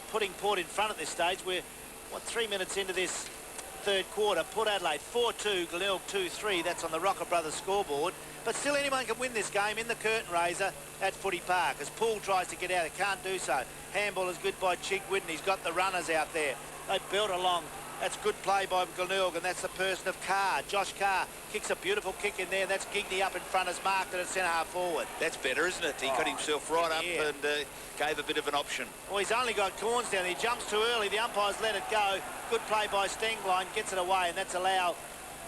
putting Port in front at this stage. We're, 3 minutes into this third quarter. Port Adelaide 4-2, Glenelg 2-3. That's on the Rocker Brothers scoreboard. But still anyone can win this game in the curtain raiser at Footy Park. As Poole tries to get out, he can't do so. Handball is good by Chigwidden. He's got the runners out there. They built along. That's good play by Glenelg, and that's the person of Carr. Josh Carr kicks a beautiful kick in there. That's Gigney up in front, has marked it at centre-half forward. That's better, isn't it? He got himself right up and gave a bit of an option. Well, he's only got Corns down. He jumps too early. The umpires let it go. Good play by Stenglein. Gets it away, and that's allow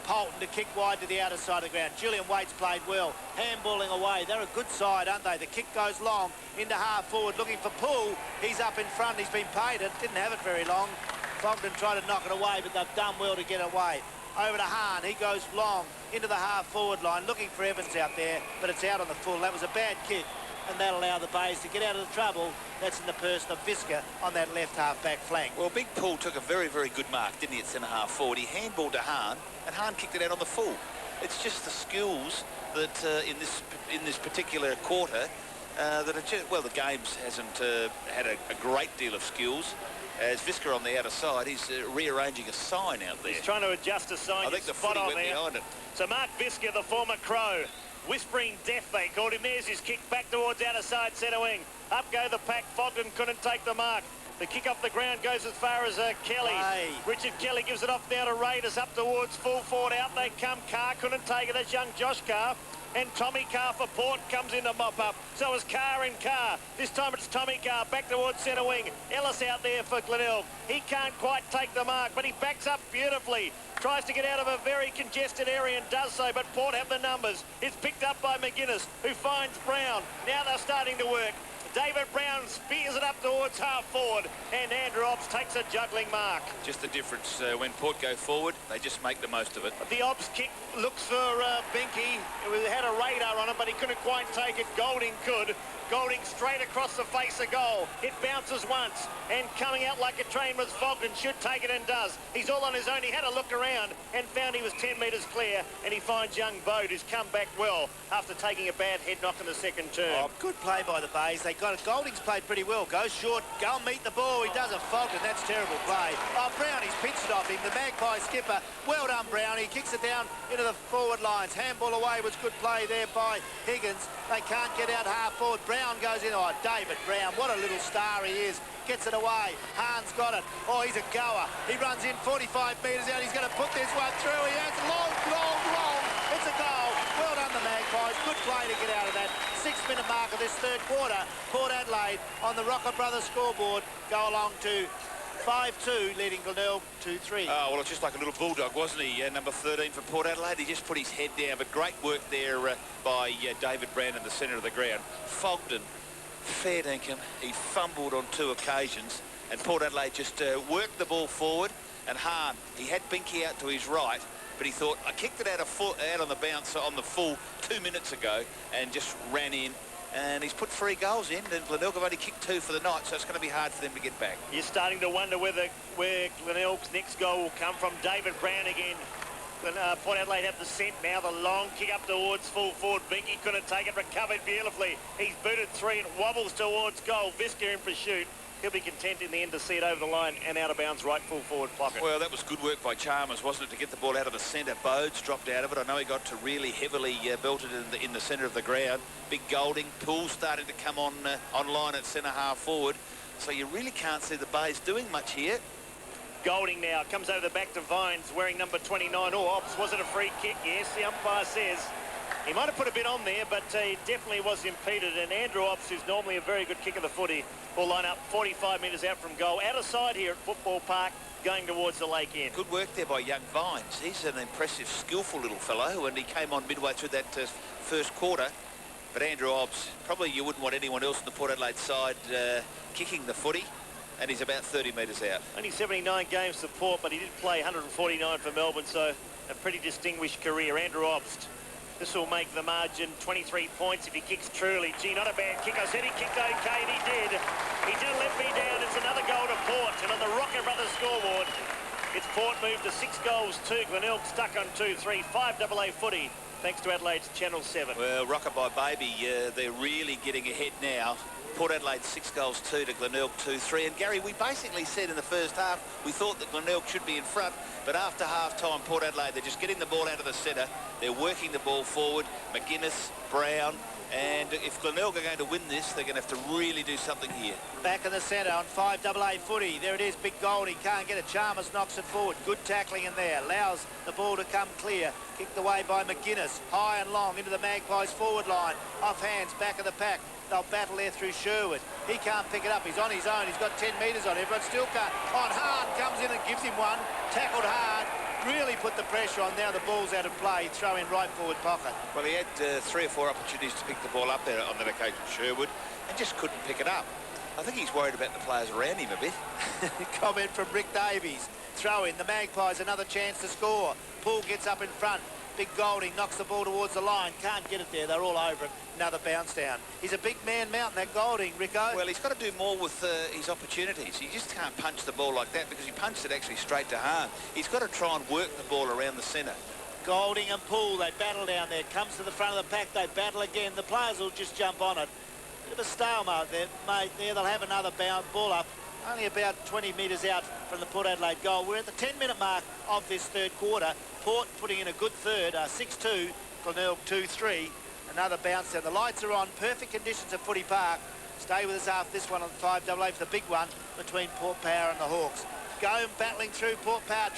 Polton to kick wide to the outer side of the ground. Julian Waite's played well. Handballing away. They're a good side, aren't they? The kick goes long into half forward, looking for Poole. He's up in front. He's been paid it. Didn't have it very long. Fogden tried to knock it away, but they've done well to get away. Over to Hahn. He goes long into the half-forward line, looking for Evans out there, but it's out on the full. That was a bad kick, and that'll allow the Bays to get out of the trouble. That's in the person of Bisker on that left half-back flank. Well, Big Poole took a very, very good mark, didn't he, at centre-half forward. He handballed to Hahn, and Hahn kicked it out on the full. It's just the skills that in this particular quarter that are just, well, the games hasn't had a great deal of skills. As Visker on the outer side, he's rearranging a sign out there. He's trying to adjust a sign. I think the footy went behind it. So Mark Visker, the former Crow, whispering death, they called him. There's his kick back towards outer side centre wing. Up go the pack. Fogden couldn't take the mark. The kick off the ground goes as far as Kelly. Hey. Richard Kelly gives it off now to Raiders up towards full forward. Out they come. Carr couldn't take it. That's young Josh Carr. And Tommy Carr for Port comes in to mop up. So is Carr and Carr. This time it's Tommy Carr back towards centre wing. Ellis out there for Glenelg. He can't quite take the mark, but he backs up beautifully. Tries to get out of a very congested area and does so, but Port have the numbers. It's picked up by McGuinness, who finds Brown. Now they're starting to work. David Brown spears it up towards half forward, and Andrew Obbs takes a juggling mark. Just the difference when Port go forward, they just make the most of it. The Obbs kick looks for Binky. It had a radar on it, but he couldn't quite take it. Golding could. Golding straight across the face of goal. It bounces once, and coming out like a train was Fogden. Should take it and does. He's all on his own. He had a look around and found he was 10 metres clear, and he finds young Bode, who's come back well after taking a bad head knock in the second turn. Oh, good play by the Bays. They got it. Golding's played pretty well. Goes short. Go and meet the ball. He does a Fogden. That's terrible play. Oh, Brownie's pitched it off him. The Magpie skipper. Well done, Brownie. Kicks it down into the forward lines. Handball away was good play there by Higgins. They can't get out half forward. Brown goes in. Oh, David Brown. What a little star he is. Gets it away. Hahn's got it. Oh, he's a goer. He runs in 45 metres out. He's going to put this one through. He has long. It's a goal. Well done, the Magpies. Good play to get out of that. 6-minute mark of this third quarter. Port Adelaide on the Rocker Brothers scoreboard go along to 5-2, leading Glenelg 2-3. Oh, well, it's just like a little bulldog, wasn't he? Number 13 for Port Adelaide. He just put his head down, but great work there by David Brown in the centre of the ground. Fogden, fair dinkum. He fumbled on 2 occasions, and Port Adelaide just worked the ball forward. And Hahn, he had Binky out to his right, but he thought, I kicked it out on the bounce on the full 2 minutes ago, and just ran in. And he's put 3 goals in, and Glenelg have only kicked 2 for the night, so it's going to be hard for them to get back. You're starting to wonder where Glenelg's next goal will come from. David Brown again. Port Adelaide have the scent now. The long kick up towards full forward. Binky couldn't take it, recovered beautifully. He's booted 3 and wobbles towards goal. Visca in pursuit. He'll be content in the end to see it over the line and out of bounds right full forward pocket. Well, that was good work by Chalmers, wasn't it, to get the ball out of the centre. Bodes dropped out of it. I know he got to really heavily belted in the centre of the ground. Big Golding. Poole starting to come on online at centre half forward. So you really can't see the Bays doing much here. Golding now comes over the back to Vines wearing number 29. Oh, Ops, was it a free kick? Yes, the umpire says. He might have put a bit on there, but he definitely was impeded. And Andrew Ops, who's normally a very good kick of the footy, will line up 45 metres out from goal. Out of side here at Football Park, going towards the lake end. Good work there by young Vines. He's an impressive, skillful little fellow, and he came on midway through that first quarter. But Andrew Obbs, probably you wouldn't want anyone else on the Port Adelaide side kicking the footy, and he's about 30 metres out. Only 79 games for Port, but he did play 149 for Melbourne, so a pretty distinguished career. Andrew Obbs. This will make the margin 23 points if he kicks truly. Gee, not a bad kick. I said he kicked okay, and he did. He did let me down. It's another goal to Port. And on the Rocker Brothers scoreboard, it's Port moved to 6 goals, 2. Glenelg stuck on 2-3. 5 AA footy, thanks to Adelaide's Channel 7. Well, Rocker by Baby, they're really getting ahead now. Port Adelaide 6 goals, 2 to Glenelg 2-3. And Gary, we basically said in the first half, we thought that Glenelg should be in front, but after half-time, Port Adelaide, they're just getting the ball out of the centre. They're working the ball forward. McGuinness, Brown, and if Glenelg are going to win this, they're going to have to really do something here. Back in the centre on 5 AA footy. There it is, big Goldie. Can't get it. Chalmers knocks it forward. Good tackling in there. Allows the ball to come clear. Kicked away by McGuinness. High and long into the Magpies forward line. Off hands, back of the pack. They'll battle there through Sherwood. He can't pick it up. He's on his own. He's got 10 metres on everyone. Still can't. On Hahn comes in and gives him one. Tackled hard. Really put the pressure on. Now the ball's out of play. Throw in right forward pocket. Well, he had 3 or 4 opportunities to pick the ball up there on that occasion, Sherwood, and just couldn't pick it up. I think he's worried about the players around him a bit. Comment from Rick Davies. Throw in. The Magpies, another chance to score. Poole gets up in front. Big Golding knocks the ball towards the line. Can't get it there. They're all over it. Another bounce down. He's a big man mountain, that Golding, Rico. Well, he's got to do more with his opportunities. He just can't punch the ball like that because he punched it actually straight to Hahn. He's got to try and work the ball around the centre. Golding and Poole, they battle down there. Comes to the front of the pack. They battle again. The players will just jump on it. Bit of a stalemate there, mate. There, they'll have another ball up. Only about 20 metres out from the Port Adelaide goal. We're at the 10-minute mark of this third quarter. Port putting in a good third, 6-2, Glenelg 2-3. Another bounce down. The lights are on. Perfect conditions at Footy Park. Stay with us after this one on 5AA for the big one between Port Power and the Hawks. Go battling through Port Power,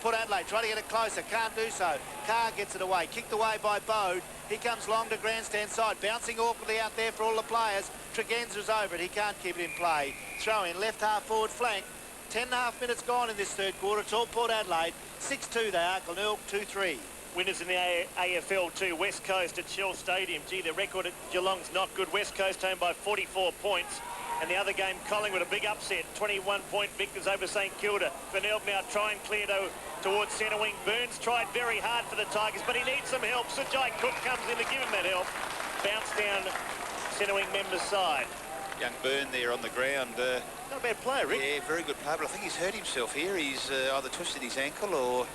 Port Adelaide, try to get it closer, can't do so. Carr gets it away, kicked away by Bode. He comes long to grandstand side, bouncing awkwardly out there for all the players. Tregenza's over it, he can't keep it in play. Throw in, left half forward flank. 10.5 minutes gone in this third quarter. It's all Port Adelaide. 6-2 they are, Glenelg 2-3. Winners in the AFL 2, West Coast at Shell Stadium. Gee, the record at Geelong's not good. West Coast home by 44 points. And the other game, Collingwood, a big upset. 21-point victors over St Kilda. Glenelg now trying clear towards centre wing. Burns tried very hard for the Tigers, but he needs some help. Sajai Cook comes in to give him that help. Bounce down centre wing member's side. Young Byrne there on the ground. Not a bad player, Rick. Yeah, very good player, but I think he's hurt himself here. He's either twisted his ankle or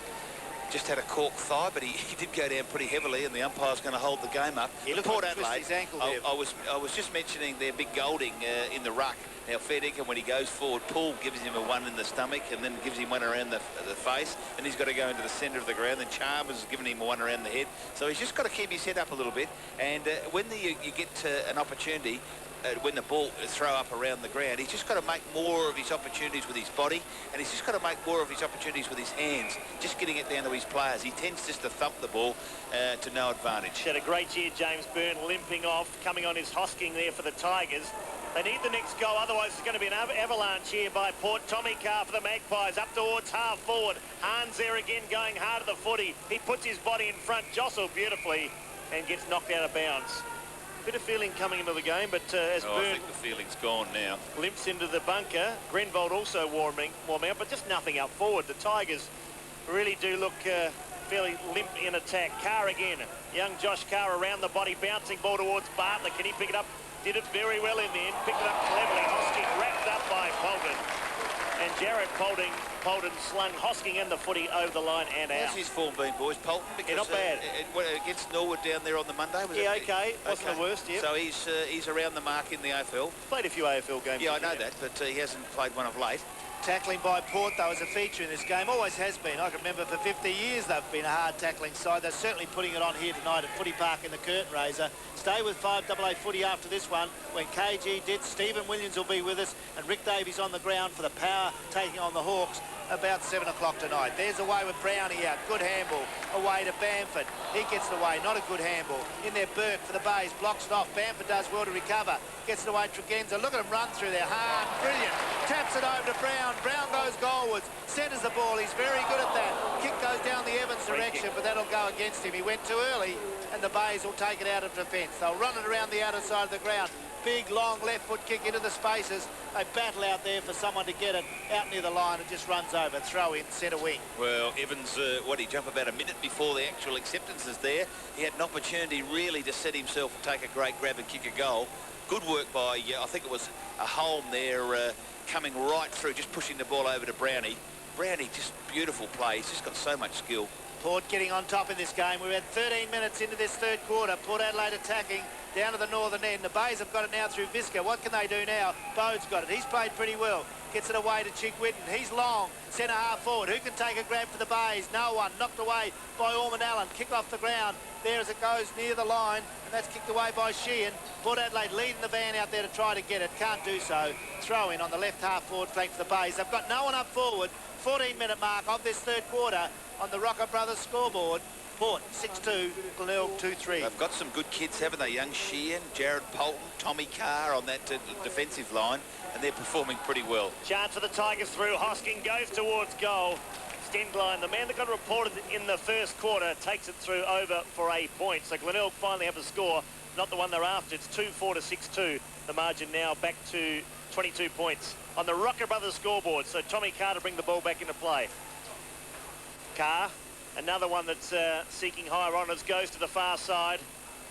just had a cork thigh, but he did go down pretty heavily, and the umpire's going to hold the game up. He looked Port like Adelaide, his ankle there. I was just mentioning their big Golding in the ruck. Now, fair dinkum, when he goes forward, Paul gives him a one in the stomach and then gives him one around the face, and he's got to go into the centre of the ground. Then Chalmers has given him one around the head. So he's just got to keep his head up a little bit, and when you get an opportunity, when the ball throw up around the ground, he's just got to make more of his opportunities with his body, and he's just got to make more of his opportunities with his hands, just getting it down to his players. He tends just to thump the ball to no advantage. Had a great year, James Byrne, limping off, coming on his hosking there for the Tigers. They need the next goal, otherwise it's going to be an avalanche here by Port. Tommy Carr for the Magpies, up towards half forward. Hans there again going hard at the footy. He puts his body in front, jostled beautifully, and gets knocked out of bounds. Bit of feeling coming into the game, but as I Byrne think the feeling's gone now. limps into the bunker, Grenvold also warming out, but just nothing up forward. The Tigers really do look fairly limp in attack. Carr again, young Josh Carr around the body, bouncing ball towards Bartlett. Can he pick it up? Did it very well in the end, picked it up cleverly. Hosking wrapped up by Polden. And Jared Polden slung Hosking and the footy over the line and out. How's his form been, boys? Polden, because not bad. Against Norwood down there on the Monday. Was Yeah, it? okay. Wasn't the worst, yeah. So he's around the mark in the AFL. Played a few AFL games. Yeah, I know that, but he hasn't played one of late. Tackling by Port, though, is a feature in this game. Always has been. I can remember for 50 years they've been a hard tackling side. They're certainly putting it on here tonight at Footy Park in the curtain raiser. Stay with 5AA footy after this one. When KG did, Stephen Williams will be with us, and Rick Davies on the ground for the Power taking on the Hawks about 7 o'clock tonight. There's away with Brownie out. Good handball. Away to Bamford. He gets it away. Not a good handball. In there, Burke for the Bays. Blocks it off. Bamford does well to recover. Gets it away, Tregenza. Look at him run through there. Hard. Brilliant. Taps it over to Brown. Brown goes goalwards. Centres the ball. He's very good at that. Kick goes down the Evans direction, but that'll go against him. He went too early, and the Bays will take it out of defence. They'll run it around the outer side of the ground. Big, long left foot kick into the spaces. They battle out there for someone to get it out near the line and just runs over. Throw in, centre wing. Well, Evans, he jumped about a minute before the actual acceptance is there. He had an opportunity really to set himself and take a great grab and kick a goal. Good work by, I think it was a Holm there, coming right through, just pushing the ball over to Brownie. Brownie, just beautiful play. He's just got so much skill. Port getting on top in this game. We've had 13 minutes into this third quarter. Port Adelaide attacking down to the northern end. The Bays have got it now through Visca. What can they do now? Bode's got it. He's played pretty well. Gets it away to Chick Whitten. He's long. Centre half forward. Who can take a grab for the Bays? No one. Knocked away by Ormond Allen. Kick off the ground. There as it goes near the line. And that's kicked away by Sheehan. Port Adelaide leading the van out there to try to get it. Can't do so. Throw in on the left half forward flank for the Bays. They've got no one up forward. 14-minute mark of this third quarter on the Rocker Brothers scoreboard. Port 6-2, Glenelg 2-3. They've got some good kids, haven't they? Young Sheehan, Jared Polton, Tommy Carr on that defensive line, and they're performing pretty well. Chance for the Tigers through. Hosking goes towards goal. Stenglein, the man that got reported in the first quarter, takes it through over for a point. So Glenelg finally have a score, not the one they're after. It's 2-4 to 6-2. The margin now back to 22 points on the Rocker Brothers scoreboard. So Tommy Carr to bring the ball back into play. Carr, another one that's seeking higher honours, goes to the far side.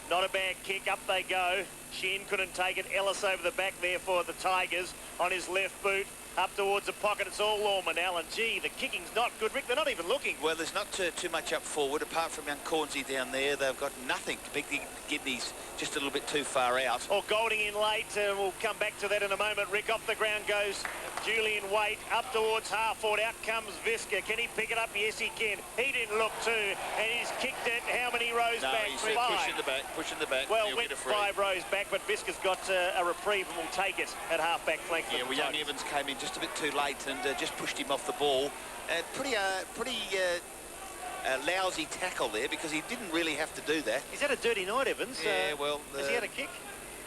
Not a bad kick, up they go. Sheehan couldn't take it. Ellis over the back there for the Tigers on his left boot. Up towards the pocket, it's all Ormond Allen. Gee, the kicking's not good, Rick. They're not even looking. Well, there's not too much up forward, apart from young Cornsey down there. They've got nothing. Big Gidney's just a little bit too far out. Or Golding in late. We'll come back to that in a moment. Rick, off the ground goes Julian Waite. Up towards half forward. Out comes Visca. Can he pick it up? Yes, he can. He didn't look too. And he's kicked it. How many rows no, back? He's pushing the back. Well, went 5 rows back, but Visca's got a reprieve and will take it at half-back flank. Yeah, well, young Evans came in just just a bit too late and just pushed him off the ball. Pretty lousy tackle there because he didn't really have to do that. He's had a dirty night, Evans. Yeah, well... has he had a kick?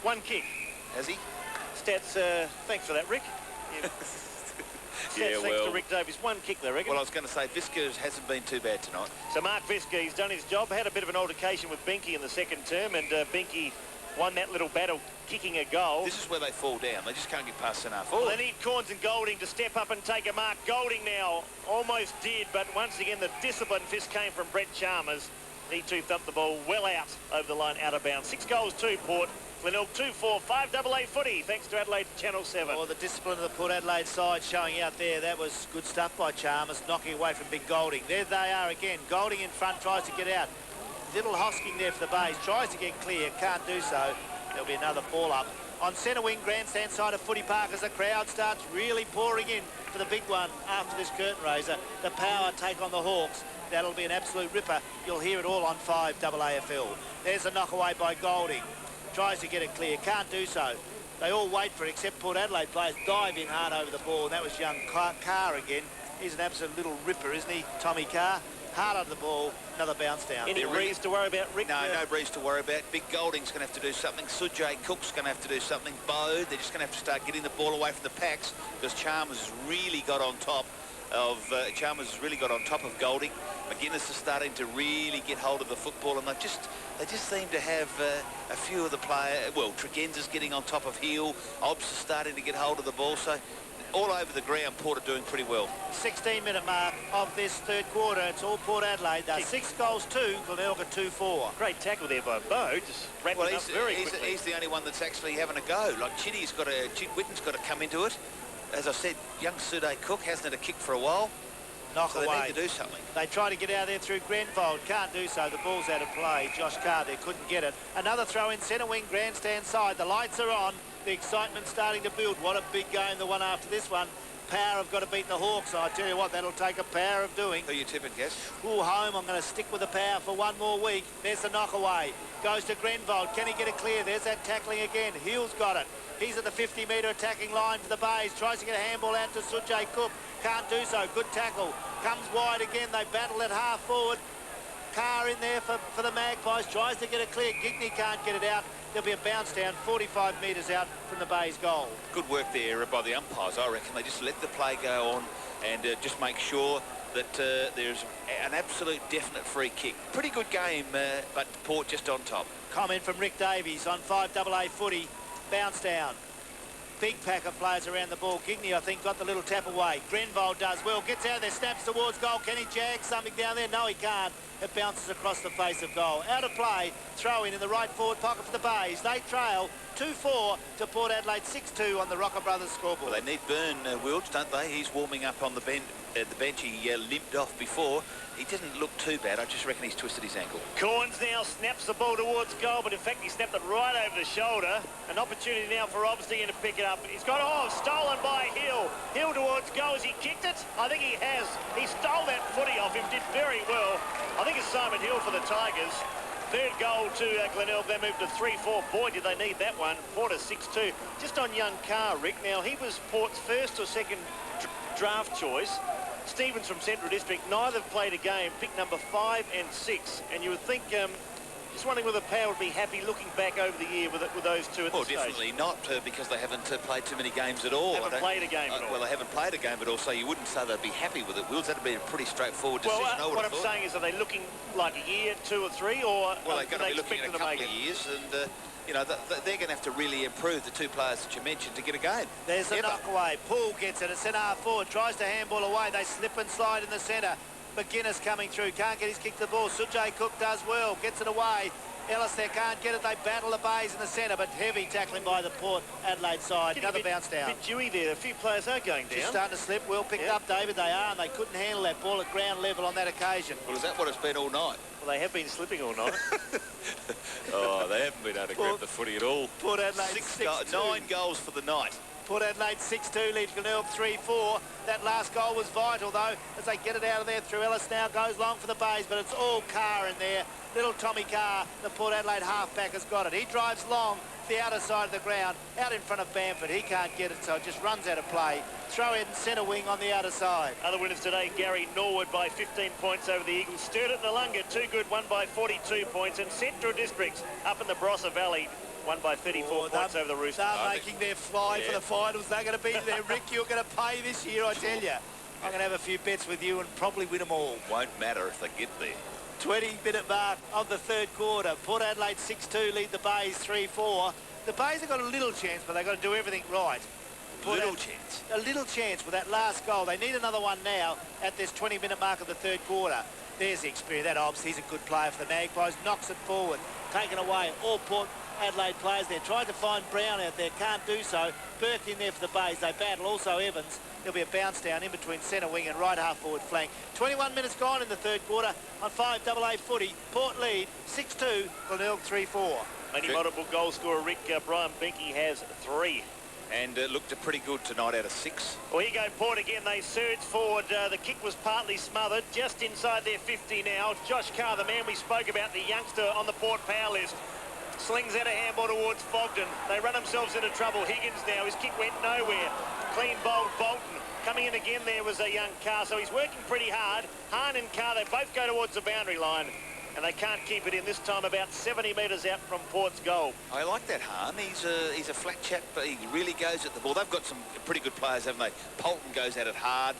One kick. Has he? Stats, thanks for that, Rick. Yeah. Thanks to Rick Davies. One kick, they reckon. Well, I was going to say, Visca hasn't been too bad tonight. So Mark Visca, he's done his job. Had a bit of an altercation with Binky in the second term, and Binky won that little battle, kicking a goal. This is where they fall down. They just can't get past SANFL. Well, they need Corns and Golding to step up and take a mark. Golding now almost did, but once again, the disciplined fist came from Brett Chalmers. He too thumped the ball well out over the line, out of bounds. 6 goals, 2 Port. Glenelg 2-4, 5AA footy, thanks to Adelaide Channel 7. Oh, the discipline of the Port Adelaide side showing out there. That was good stuff by Chalmers, knocking away from Big Golding. There they are again. Golding in front, tries to get out. Little Hosking there for the Bays, tries to get clear, can't do so. There'll be another ball up. On centre wing, grandstand side of Footy Park as the crowd starts really pouring in for the big one after this curtain raiser. The Power take on the Hawks. That'll be an absolute ripper. You'll hear it all on 5AFL. There's a knock away by Golding. Tries to get it clear, can't do so. They all wait for it, except Port Adelaide players dive in hard over the ball, and that was young Carr again. He's an absolute little ripper, isn't he, Tommy Carr? Hard under the ball, another bounce down. Any breeze to worry about, Rick? No, no breeze to worry about. Big Golding's going to have to do something. Sujay Cook's going to have to do something. Bo, they're just going to have to start getting the ball away from the packs because Chalmers has really got on top of Golding. McGuinness is starting to really get hold of the football, and they just seem to have a few of the players. Well, Tregenz's getting on top of Heel. Obbs is starting to get hold of the ball. So all over the ground, Port are doing pretty well. 16-minute mark of this third quarter. It's all Port Adelaide. They're 6 goals, 2. Glenelg 2-4. Great tackle there by Bo. Just wrapping up very quickly. He's the only one that's actually having a go. Like Witten's got to come into it. As I said, young Sudai Cook hasn't had a kick for a while. Knock so away. They need to do something. They try to get out there through Grenfold. Can't do so. The ball's out of play. Josh Carr there couldn't get it. Another throw in centre wing, grandstand side. The lights are on. The excitement's starting to build. What a big game, the one after this one. Power have got to beat the Hawks. I tell you what, that'll take a Power of doing. Who are you tipping, Guess? Ooh, home. I'm going to stick with the Power for one more week. There's the knock away. Goes to Grenfold. Can he get it clear? There's that tackling again. Heel's got it. He's at the 50-metre attacking line for the Bays. Tries to get a handball out to Sujay Cook. Can't do so. Good tackle. Comes wide again. They battle at half forward. Carr in there for the Magpies. Tries to get it clear. Gigney can't get it out. There'll be a bounce down 45 metres out from the Bays goal. Good work there by the umpires, I reckon. They just let the play go on and just make sure that there's an absolute definite free kick. Pretty good game, but Port just on top. Comment from Rick Davies on 5AA footy. Bounce down. Big pack of players around the ball. Gigney, I think, got the little tap away. Grenfold does well. Gets out there, snaps towards goal. Can he jag something down there? No, he can't. It bounces across the face of goal. Out of play. Throw in the right forward pocket for the Bays. They trail 2-4 to Port Adelaide 6-2 on the Rocker Brothers scoreboard. Well, they need Byrne, Wilge, don't they? He's warming up on the bench. He limped off before. He didn't look too bad. I just reckon he's twisted his ankle. Corns now snaps the ball towards goal, but in fact he snapped it right over the shoulder. An opportunity now for Obsting to pick it up. He's got, stolen by Hill. Hill towards goal. Has he kicked it? I think he has. He stole that footy off him, did very well. I think it's Simon Hill for the Tigers. Third goal to Glenelg. They moved to 3-4. Boy, did they need that one. Port 6-2. Just on young Carr, Rick. Now, he was Port's first or second draft choice. Stevens from Central District, neither have played a game. Pick number 5 and 6. And you would think, just wondering whether Power would be happy looking back over the year with those two at the stage. Well, definitely not, because they haven't played too many games at all. Haven't played a game at all. Well, they haven't played a game at all, so you wouldn't say they'd be happy with it. Wills, that'd be a pretty straightforward decision. Well, what I'm saying is, are they looking like a year, 2 or 3, or well, they're going to be looking at a couple of years, and you know, they're going to have to really improve, the two players that you mentioned, to get a game. There's a knock away. Poole gets it. It's centre half forward. Tries to handball away. They slip and slide in the centre. McGuinness coming through. Can't get his kick to the ball. Sujay Cook does well. Gets it away. Ellis there can't get it. They battle the Bays in the centre, but heavy tackling by the Port Adelaide side. Another bounce down. A bit dewy there. A few players are going down. Just starting to slip. Well picked up, David. They are, and they couldn't handle that ball at ground level on that occasion. Well, is that what it's been all night? Well, they have been slipping all night. Oh, they haven't been able to grab the footy at all. Port Adelaide 9 goals for the night. Port Adelaide 6-2, leads Glenelg 3-4. That last goal was vital, though, as they get it out of there through Ellis now. Goes long for the Bays, but it's all Carr in there. Little Tommy Carr, the Port Adelaide halfback, has got it. He drives long, the outer side of the ground, out in front of Bamford. He can't get it, so it just runs out of play. Throw in centre wing on the outer side. Other winners today, Gary Norwood by 15 points over the Eagles. Sturt at Noarlunga, 2 good, won by 42 points. And Central Districts up in the Barossa Valley, won by 34 points over the Roosters. They're making their fly for the finals. They're going to be there. Rick, you're going to pay this year, I tell you. I'm going to have a few bets with you and probably win them all. Won't matter if they get there. 20-minute mark of the third quarter. Port Adelaide 6-2 lead the Bays 3-4. The Bays have got a little chance, but they've got to do everything right. A little chance with that last goal. They need another one now at this 20-minute mark of the third quarter. There's the experience. That Obbs, he's a good player for the Magpies. Knocks it forward. Taken away. All Port Adelaide players there. Tried to find Brown out there. Can't do so. Burke in there for the Bays. They battle. Also Evans. There'll be a bounce down in between centre wing and right half forward flank. 21 minutes gone in the third quarter on 5AA footy. Port lead 6-2. Glenelg 3-4. Only multiple goal scorer Rick Brian Binky has 3. And looked pretty good tonight out of 6. Well, here go Port again. They surge forward. The kick was partly smothered. Just inside their 50 now. Josh Carr, the man we spoke about, the youngster on the Port power list, slings out a handball towards Fogden. They run themselves into trouble. Higgins now. His kick went nowhere. Clean bowled Bolton. Coming in again there was a young Carr, so he's working pretty hard. Hahn and Carr, they both go towards the boundary line, and they can't keep it in this time, about 70 metres out from Port's goal. I like that Hahn. He's a flat chap, but he really goes at the ball. They've got some pretty good players, haven't they? Polton goes at it hard.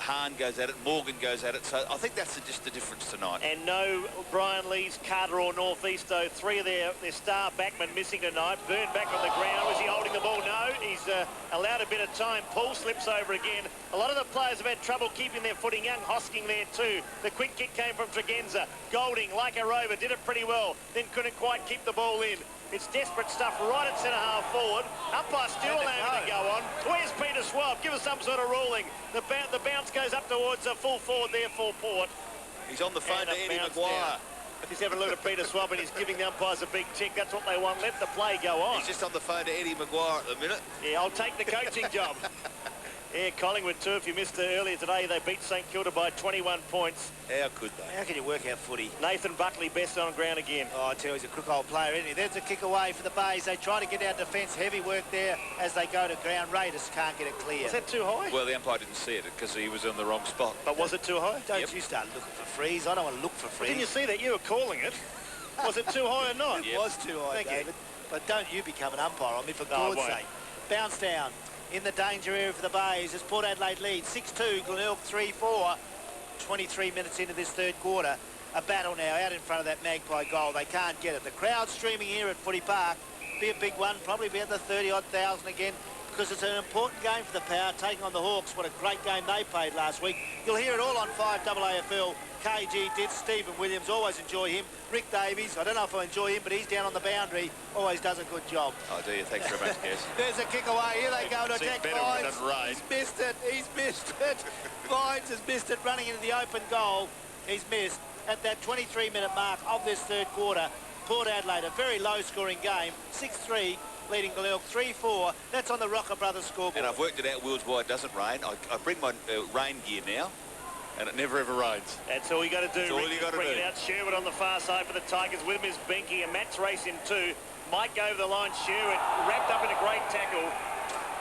Hahn goes at it, Morgan goes at it, so I think that's just the difference tonight. And no Brian Lees, Carter or Northeast, though. 3 of their star backmen missing tonight. Byrne back on the ground. Was he holding the ball? No. He's allowed a bit of time. Paul slips over again. A lot of the players have had trouble keeping their footing. Young Hosking there too. The quick kick came from Tregenza. Golding, like a rover, did it pretty well, then couldn't quite keep the ball in. It's desperate stuff right at centre-half forward. Umpire still allowing to go on. Where's Peter Schwab? Give us some sort of ruling. The bounce goes up towards a full forward there for Port. He's on the phone to Eddie Maguire. He's having a look at Peter Schwab and he's giving the umpires a big tick. That's what they want. Let the play go on. He's just on the phone to Eddie Maguire at the minute. Yeah, I'll take the coaching job. Yeah, Collingwood too. If you missed it earlier today, they beat St Kilda by 21 points. How could they? How can you work out footy? Nathan Buckley best on ground again. Oh, I tell you, he's a crook old player, isn't he? There's a kick away for the Bays. They try to get out defence. Heavy work there as they go to ground. Raiders can't get it clear. Was that too high? Well, the umpire didn't see it because he was on the wrong spot. But was it too high? Don't you start looking for freeze. I don't want to look for freeze. Didn't you see that? You were calling it. Was it too high or not? It was too high, David. But don't you become an umpire on me, for God's sake. Bounce down in the danger area for the Bays as Port Adelaide leads 6-2, Glenelg 3-4. 23 minutes into this third quarter. A battle now out in front of that Magpie goal. They can't get it. The crowd streaming here at Footy Park. Be a big one, probably be at the 30-odd thousand again, because it's an important game for the Power, taking on the Hawks. What a great game they played last week. You'll hear it all on 5AFL. KG did, Stephen Williams, always enjoy him. Rick Davies, I don't know if I enjoy him, but he's down on the boundary, always does a good job. Oh, do you? Thanks very much, Kes. There's a kick away. Here they go to attack Vines. He's missed it. He's missed it. Vines has missed it, running into the open goal. He's missed. At that 23-minute mark of this third quarter, Port Adelaide, a very low-scoring game, 6-3, leading Glenelg 3-4. That's on the Rocker Brothers scoreboard. And I've worked it out, Wills, why it doesn't rain. I bring my rain gear now, and it never ever rains. That's all you got to do. That's all you got to bring do. It out. Sherwood on the far side for the Tigers. With him is Binky, and Matt's racing too. Mike go over the line. Sherwood wrapped up in a great tackle.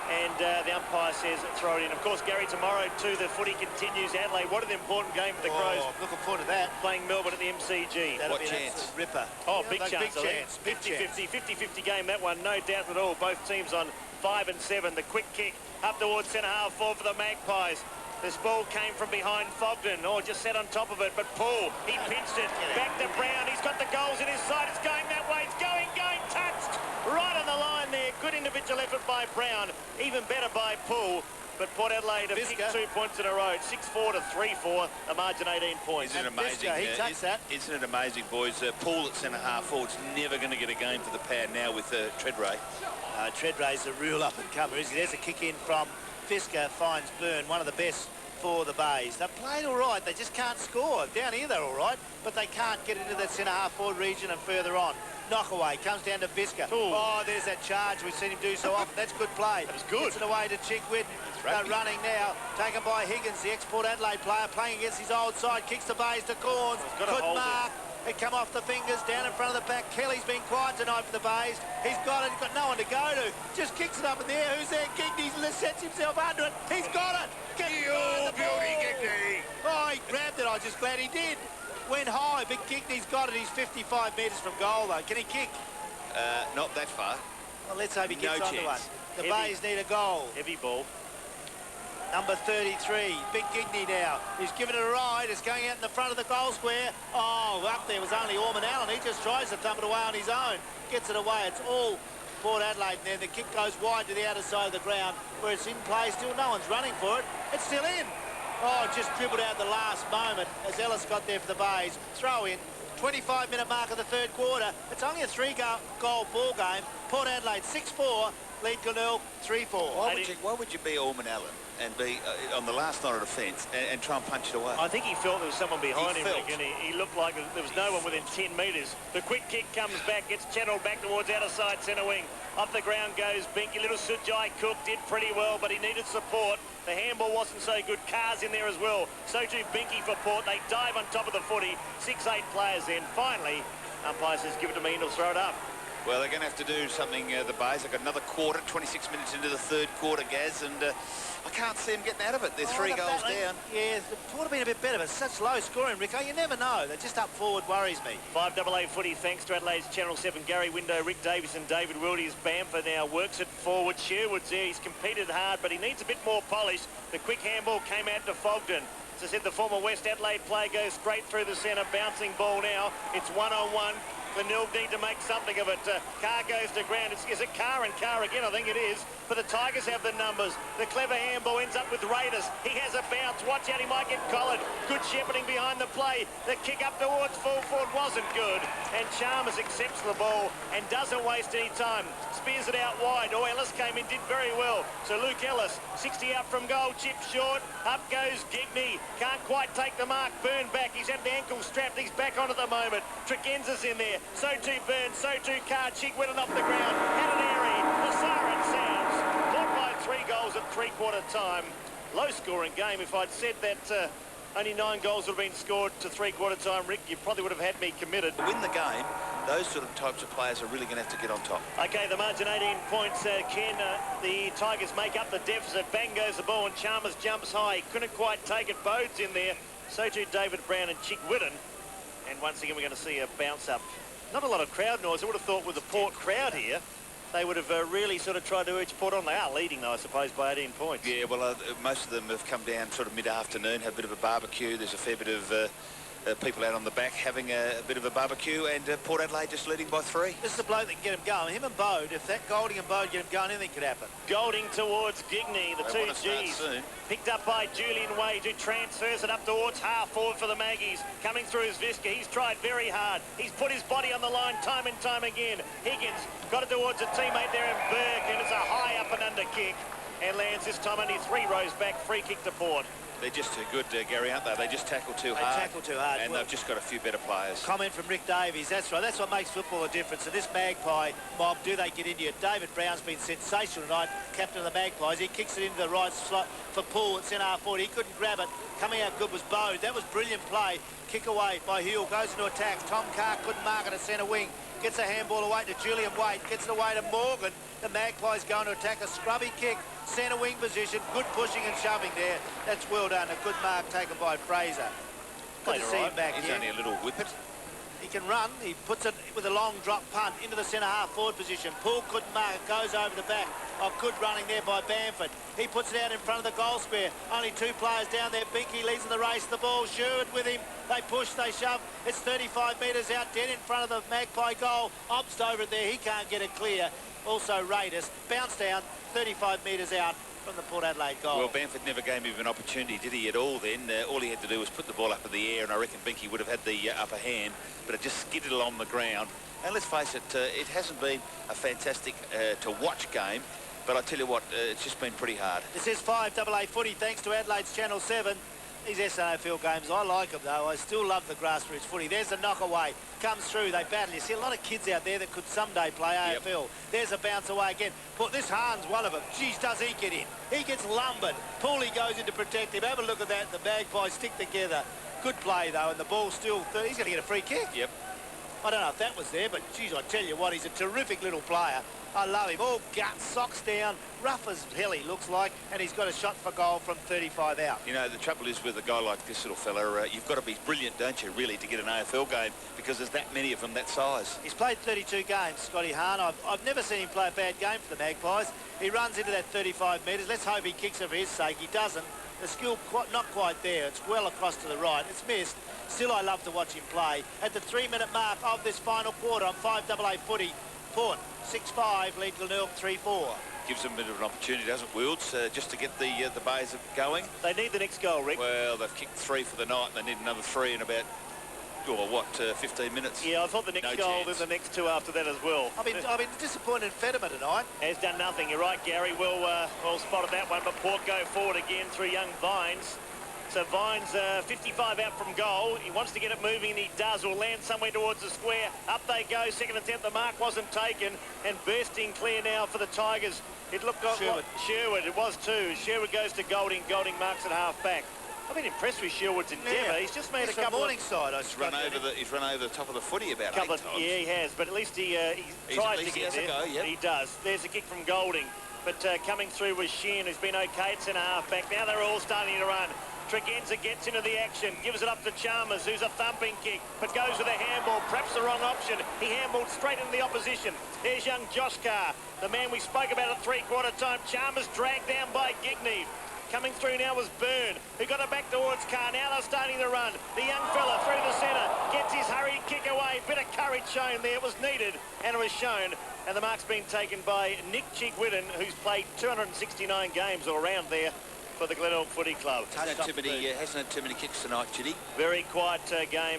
And the umpire says throw it in. Of course, Gary, tomorrow too, the footy continues. Adelaide, what an important game for the Crows. I'm looking forward to that. Playing Melbourne at the MCG. That'll what be chance? Ripper. Oh, big chance. Big chance. 50-50 game, that one. No doubt at all. Both teams on 5 and 7. The quick kick up towards centre-half forward for the Magpies. This ball came from behind Fogden. Oh, just sat on top of it. But Paul, he pinched it. Back to Brown. He's got the goals in his side. It's going that way. It's going. Touched. Right on the line there. Good individual effort by Brown. Even better by Paul. But Port Adelaide have kicked 2 points in a row. 6-4 to 3-4. The margin 18 points. Isn't it amazing? He takes that. Isn't it amazing, boys? Paul at centre-half forward's never going to get a game for the Power now with Treadray. Treadray's a real up-and-comer, isn't he? There's a kick in from Fisker, finds Byrne, one of the best for the Bays. They've played all right. They just can't score. Down here they're all right, but they can't get into that centre-half forward region and further on. Knockaway comes down to Fisker. Oh, there's that charge we've seen him do so often. That's good play. That was good. Gets it away to Chick Whitten. They're running now. Taken by Higgins, the ex-Port Adelaide player, playing against his old side. Kicks the Bays to Corns. Couldn't mark. It come off the fingers, down in front of the back. Kelly's been quiet tonight for the Bays. He's got it. He's got no one to go to. Just kicks it up in the air. Who's there? Gigney sets himself under it. He's got it. You beauty, Gigney. Oh, he grabbed it. I'm just glad he did. Went high, but Gigney's got it. He's 55 metres from goal, though. Can he kick? Not that far. Well, let's hope he gets No onto one. chance. The Heavy. Bays need a goal. Heavy ball. Number 33, Big Gigney now. He's given it a ride. It's going out in the front of the goal square. Oh, up there was only Orman Allen. He just tries to thumb it away on his own. Gets it away. It's all Port Adelaide there. The kick goes wide to the outer side of the ground where it's in play. Still no one's running for it. It's still in. Oh, just dribbled out the last moment as Ellis got there for the Bays. Throw in. 25-minute mark of the third quarter. It's only a 3-goal ball game. Port Adelaide 6-4. Lead Glenelg 3-4. Why would you be Orman Allen and be on the last night of defence and try and punch it away? I think he felt there was someone behind him, felt. Rick, and he looked like there was no one within 10 metres. The quick kick comes back, gets channelled back towards outer side centre wing. Off the ground goes Binky. Little Sujai Cook did pretty well, but he needed support. The handball wasn't so good. Carr's in there as well. So too Binky for Port. They dive on top of the footy. 6-8 players in. Finally, umpire says give it to me and he'll throw it up. Well, they're going to have to do something, the Bays. They've got another quarter, 26 minutes into the third quarter, Gaz, and I can't see them getting out of it. They're 3 goals down. Yeah, the Port have been a bit better, but such low scoring, Rico. You never know. They're just up forward worries me. 5AA footy thanks to Adelaide's Channel 7. Gary Window, Rick Davies and David Wildes. Bamford now works it forward. Sherwood's there. He's competed hard, but he needs a bit more polish. The quick handball came out to Fogden. As I said, the former West Adelaide player goes straight through the centre. Bouncing ball now. It's 1-on-1. Glenelg need to make something of it. Carr goes to ground. Is it Carr and Carr again? I think it is. But the Tigers have the numbers. The clever handball ends up with Raiders. He has a bounce. Watch out, he might get collared. Good shepherding behind the play. The kick up towards full forward wasn't good. And Chalmers accepts the ball and doesn't waste any time. Spears it out wide. Oh, Ellis came in, did very well. So Luke Ellis, 60 out from goal, chip short. Up goes Gigney. Can't quite take the mark. Burn back. He's had the ankle strapped. He's back on at the moment. Trickenza's in there. So too Burn, so too Carr. Cheek went off the ground. Had an airy. The siren sounds. Port by 3 goals at three-quarter time. Low-scoring game. If I'd said that only 9 goals would have been scored to three-quarter time, Rick, you probably would have had me committed. To win the game, those sort of types of players are really going to have to get on top. Okay, the margin 18 points. Ken, the Tigers make up the deficit. Bang goes the ball and Chalmers jumps high. He couldn't quite take it. Bode's in there. So too David Brown and Chick Whitten. And once again, we're going to see a bounce up. Not a lot of crowd noise. I would have thought with the Port crowd here, they would have really sort of tried to urge Port on. They are leading, though, I suppose, by 18 points. Yeah, well, most of them have come down sort of mid-afternoon, had a bit of a barbecue. There's a fair bit of people out on the back having a bit of a barbecue, and Port Adelaide just leading by 3. This is the bloke that can get him going. Him and Bode, if that Golding and Bode get him going, anything could happen. Golding towards Gigney, the They two want to start Gs. soon. Picked up by Julian Wade, who transfers it up towards half forward for the Maggies. Coming through is Visca. He's tried very hard. He's put his body on the line time and time again. Higgins got it towards a teammate there in Burke, and it's a high up and under kick. And lands this time only 3 rows back. Free kick to Port. They're just too good, Gary, aren't they? They just tackle too hard. They tackle too hard. And Well, they've just got a few better players. comment from Rick Davies. That's right. That's what makes football a difference. And this Magpie mob, do they get into it? David Brown's been sensational tonight, captain of the Magpies. He kicks it into the right slot for Poole at centre half forward. He couldn't grab it. Coming out good was Bode. That was brilliant play. Kick away by Huell. Goes into attack. Tom Carr couldn't mark it at centre wing. Gets a handball away to Julian Wade. Gets it away to Morgan. The Magpies going to attack. A scrubby kick. Centre wing position. Good pushing and shoving there. That's well done. A good mark taken by Fraser. Good to see him back He's here. only a little whippet. He can run. He puts it with a long drop punt into the centre half forward position. Poole couldn't mark it. Goes over the back. Oh, good running there by Bamford. He puts it out in front of the goal square. Only 2 players down there. Binky leads in the race. The ball. Sherwood with him. They push. They shove. It's 35 metres out. Dead in front of the Magpie goal. Obst over it there. He can't get it clear. Also Raiders. Bounce down. 35 metres out from the Port Adelaide goal. Well, Bamford never gave him an opportunity, did he, at all then? All he had to do was put the ball up in the air, and I reckon Binky would have had the upper hand, but it just skidded along the ground. And let's face it, it hasn't been a fantastic to-watch game, but I tell you what, it's just been pretty hard. This is 5AA footy thanks to Adelaide's Channel 7. These SANFL games, I like them though. I still love the grassroots footy. There's the knock away. Comes through, they battle. You see a lot of kids out there that could someday play AFL. Yep. There's a bounce away again. But this Hahn's one of them. Geez, does he get in? He gets lumbered. Pooley goes in to protect him. Have a look at that. The Magpies stick together. Good play, though, and the ball's still... He's going to get a free kick. Yep. I don't know if that was there, but, geez, I tell you what, he's a terrific little player. I love him. All guts, socks down, rough as hell he looks like, and he's got a shot for goal from 35 out. You know, the trouble is with a guy like this little fella, you've got to be brilliant, don't you, really, to get an AFL game, because there's that many of them that size. He's played 32 games, Scotty Hahn. I've never seen him play a bad game for the Magpies. He runs into that 35 metres. Let's hope he kicks it for his sake. He doesn't. The skill not quite there. It's well across to the right. It's missed. Still, I love to watch him play. At the 3-minute mark of this final quarter on 5AA footy, Port 6-5, lead Glenelg 3-4. Gives them a bit of an opportunity, doesn't Wilds, just to get the Bays going. They need the next goal, Rick. Well, they've kicked 3 for the night, and they need another 3 in about, 15 minutes? Yeah, I thought the next goal, then the next 2 after that as well. I've been disappointed in Fetterman tonight. Has done nothing. You're right, Gary. Well spotted that one, but Port go forward again through young Vines. So Vines, 55 out from goal. He wants to get it moving, and he does. Will land somewhere towards the square. Up they go. Second attempt. The mark wasn't taken. And bursting clear now for the Tigers. It looked like Sherwood. It was too. Sherwood goes to Golding. Golding marks at half back. I've been impressed with Sherwood's endeavour. Yeah. He's just made He's a couple of... Morningside, he's run over the top of the footy about 8 times. Yeah, he has. But at least he tries to get there. Go, yep. He does. There's a kick from Golding. But coming through was Sheehan, who's been okay at centre half back. Now they're all starting to run. Tregenza gets into the action, gives it up to Chalmers, who's a thumping kick, but goes with a handball, perhaps the wrong option. He handballed straight into the opposition. There's young Josh Carr, the man we spoke about at three-quarter time. Chalmers dragged down by Gigney. Coming through now was Byrne, who got it back towards Carr. Now they're starting to run. The young fella through the centre, gets his hurried kick away. Bit of courage shown there. It was needed, and it was shown. And the mark's been taken by Nick Chigwidden, who's played 269 games all around there for the Glenelg Footy Club. Hasn't had too many kicks tonight, Chitty. Very quiet game.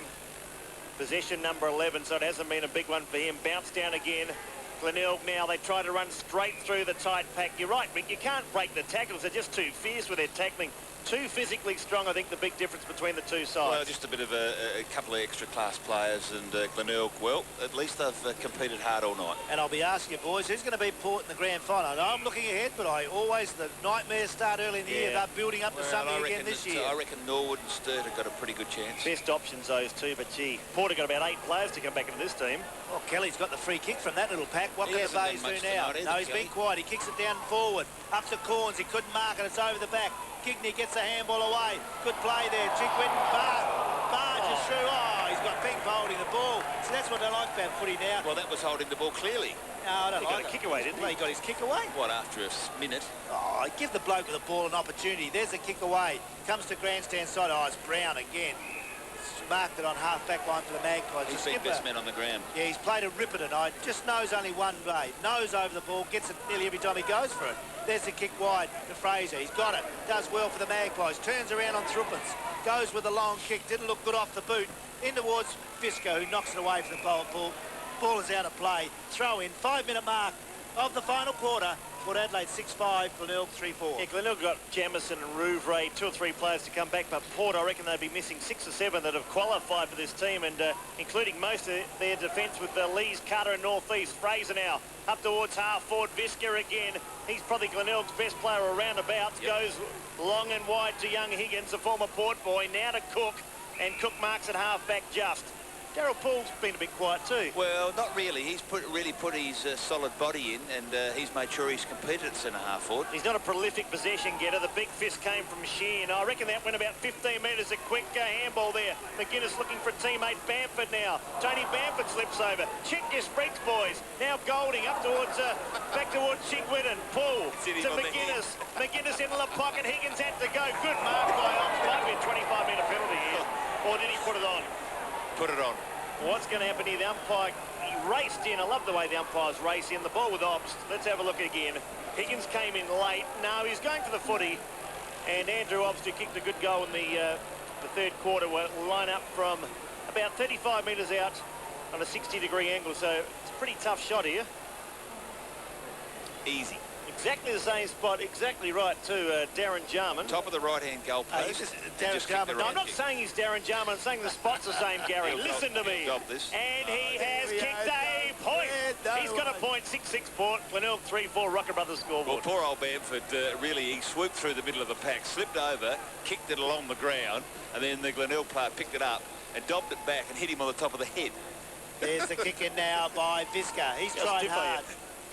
Possession number 11, so it hasn't been a big one for him. Bounce down again. Glenelg now, they try to run straight through the tight pack. You're right, Rick, you can't break the tackles. They're just too fierce with their tackling. Too physically strong, I think, the big difference between the two sides. Well, just a bit of a couple of extra class players, and Glenelg, well, at least they've competed hard all night. And I'll be asking you, boys, who's going to be Port in the grand final? I know I'm looking ahead, but the nightmares start early in the year. They're building up to something again this year. I reckon Norwood and Sturt have got a pretty good chance. Best options, those two, but gee, Port have got about 8 players to come back into this team. Oh, Kelly's got the free kick from that little pack. What can the Bays do now? No, he's been quiet. He kicks it down forward. Up to Corns. He couldn't mark it. It's over the back. Gigney gets the handball away. Good play there. Chigwidden barges through. Oh, he's got Pink holding the ball. So that's what I like about footy now. Well, that was holding the ball clearly. No, I don't like it. He got a kick away, didn't he? He got his kick away. What, after a minute? Oh, give the bloke with the ball an opportunity. There's a kick away. Comes to grandstand side. Oh, it's Brown again. Marked it on half-back line for the Magpies. He's been best man on the ground. Yeah, he's played a ripper tonight. Just knows only one way. Nose over the ball, gets it nearly every time he goes for it. There's the kick wide to Fraser. He's got it. Does well for the Magpies. Turns around on Thruppence. Goes with a long kick. Didn't look good off the boot. In towards Fisco, who knocks it away from the ball. Ball is out of play. Throw in. 5-minute mark of the final quarter. Port Adelaide 6-5, Glenelg 3-4. Yeah, Glenelg got Jamison and Rouvray, 2 or 3 players to come back, but Port, I reckon they'd be missing 6 or 7 that have qualified for this team, and including most of their defence with Lees, Carter and North East. Fraser now up towards half forward. Visca again. He's probably Glenelg's best player around about. Yep. Goes long and wide to young Higgins, the former Port boy. Now to Cook, and Cook marks at half back just. Darryl Poole's been a bit quiet too. Well, not really. He's really put his solid body in, and he's made sure he's competed at centre-half forward. He's not a prolific possession getter. The big fist came from Sheehan. I reckon that went about 15 metres. A quick handball there. McGuinness looking for a teammate. Bamford now. Tony Bamford slips over. Check your spreads, boys. Now Golding up towards, back towards Chigwidden. Pull to McGuinness. McGuinness into the pocket. Higgins had to go. Good mark by Ops. Might be a 25-metre penalty here. Or did he put it on? Put it on. What's going to happen here? The umpire, he raced in. I love the way the umpires race in. The ball with Ops. Let's have a look again. Higgins came in late. No, he's going for the footy. And Andrew Ops, who kicked a good goal in the third quarter, will line up from about 35 metres out on a 60-degree angle. So it's a pretty tough shot here. Easy. Exactly the same spot, exactly right too, Darren Jarman. Top of the right-hand goal post. Darren Jarman. No, I'm not saying he's Darren Jarman. I'm saying the spot's the same, Gary. Listen to me. This. And he has kicked a point. No He's got a point, 6-6 Port, Glenelg 3-4, Rocker Brothers Well, scoreboard. poor old Bamford, really, he swooped through the middle of the pack, slipped over, kicked it along the ground, and then the Glenelg player picked it up and dobbed it back and hit him on the top of the head. There's the kick in now by Visca. He's Just trying stiff, hard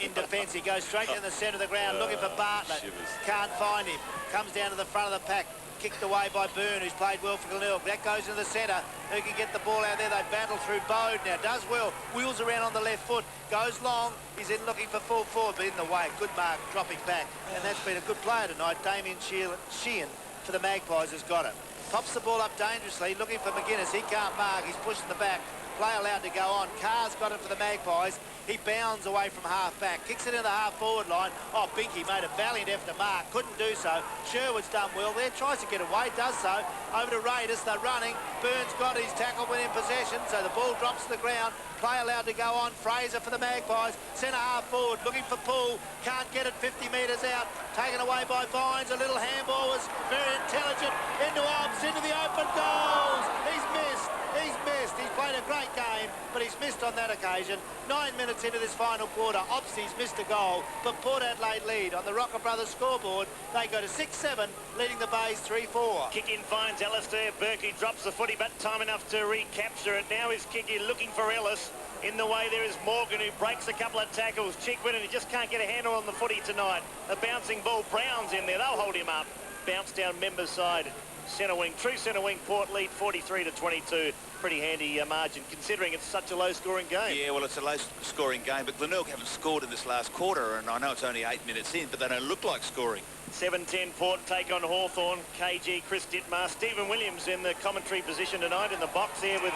in defence. He goes straight in the centre of the ground looking for Bartlett. Shivers. Can't find him. Comes down to the front of the pack. Kicked away by Byrne, who's played well for Glenelg. That goes into the centre. Who can get the ball out there? They battle through Bode now. Does well. Wheels around on the left foot. Goes long. He's in looking for full forward, but in the way. Good mark, dropping back. And that's been a good player tonight. Damien Sheehan for the Magpies has got it. Pops the ball up dangerously, looking for McGuinness. He can't mark. He's pushing the back. Play allowed to go on. Carr's got it for the Magpies. He bounds away from half-back. Kicks it into the half-forward line. Oh, Binky made a valiant effort to mark. Couldn't do so. Sherwood's done well there. Tries to get away. Does so. Over to Raiders. They're running. Burns got his tackle within possession, so the ball drops to the ground. Play allowed to go on. Fraser for the Magpies. Centre half-forward. Looking for Poole. Can't get it 50 metres out. Taken away by Vines. A little handball was very intelligent. Into Obbs. Into the open goals. He's missed. He's missed. He's played a great game, but he's missed on that occasion. 9 minutes into this final quarter, Opsy's missed a goal, but Port Adelaide lead on the Rocker Brothers scoreboard. They go to 6-7, leading the Bays 3-4. Kick in finds Alistair. Berkey drops the footy, but time enough to recapture it. Now is Kicky looking for Ellis. In the way there is Morgan, who breaks a couple of tackles. Chickwin, and he just can't get a handle on the footy tonight. A bouncing ball. Brown's in there. They'll hold him up. Bounce down members' side. Centre wing, true centre wing. Port lead 43-22. Pretty handy margin considering it's such a low-scoring game. Yeah, well, it's a low-scoring game, but Glenelg haven't scored in this last quarter, and I know it's only 8 minutes in, but they don't look like scoring. 7-10 Port take on Hawthorn. KG, Chris Dittmar, Stephen Williams in the commentary position tonight in the box there with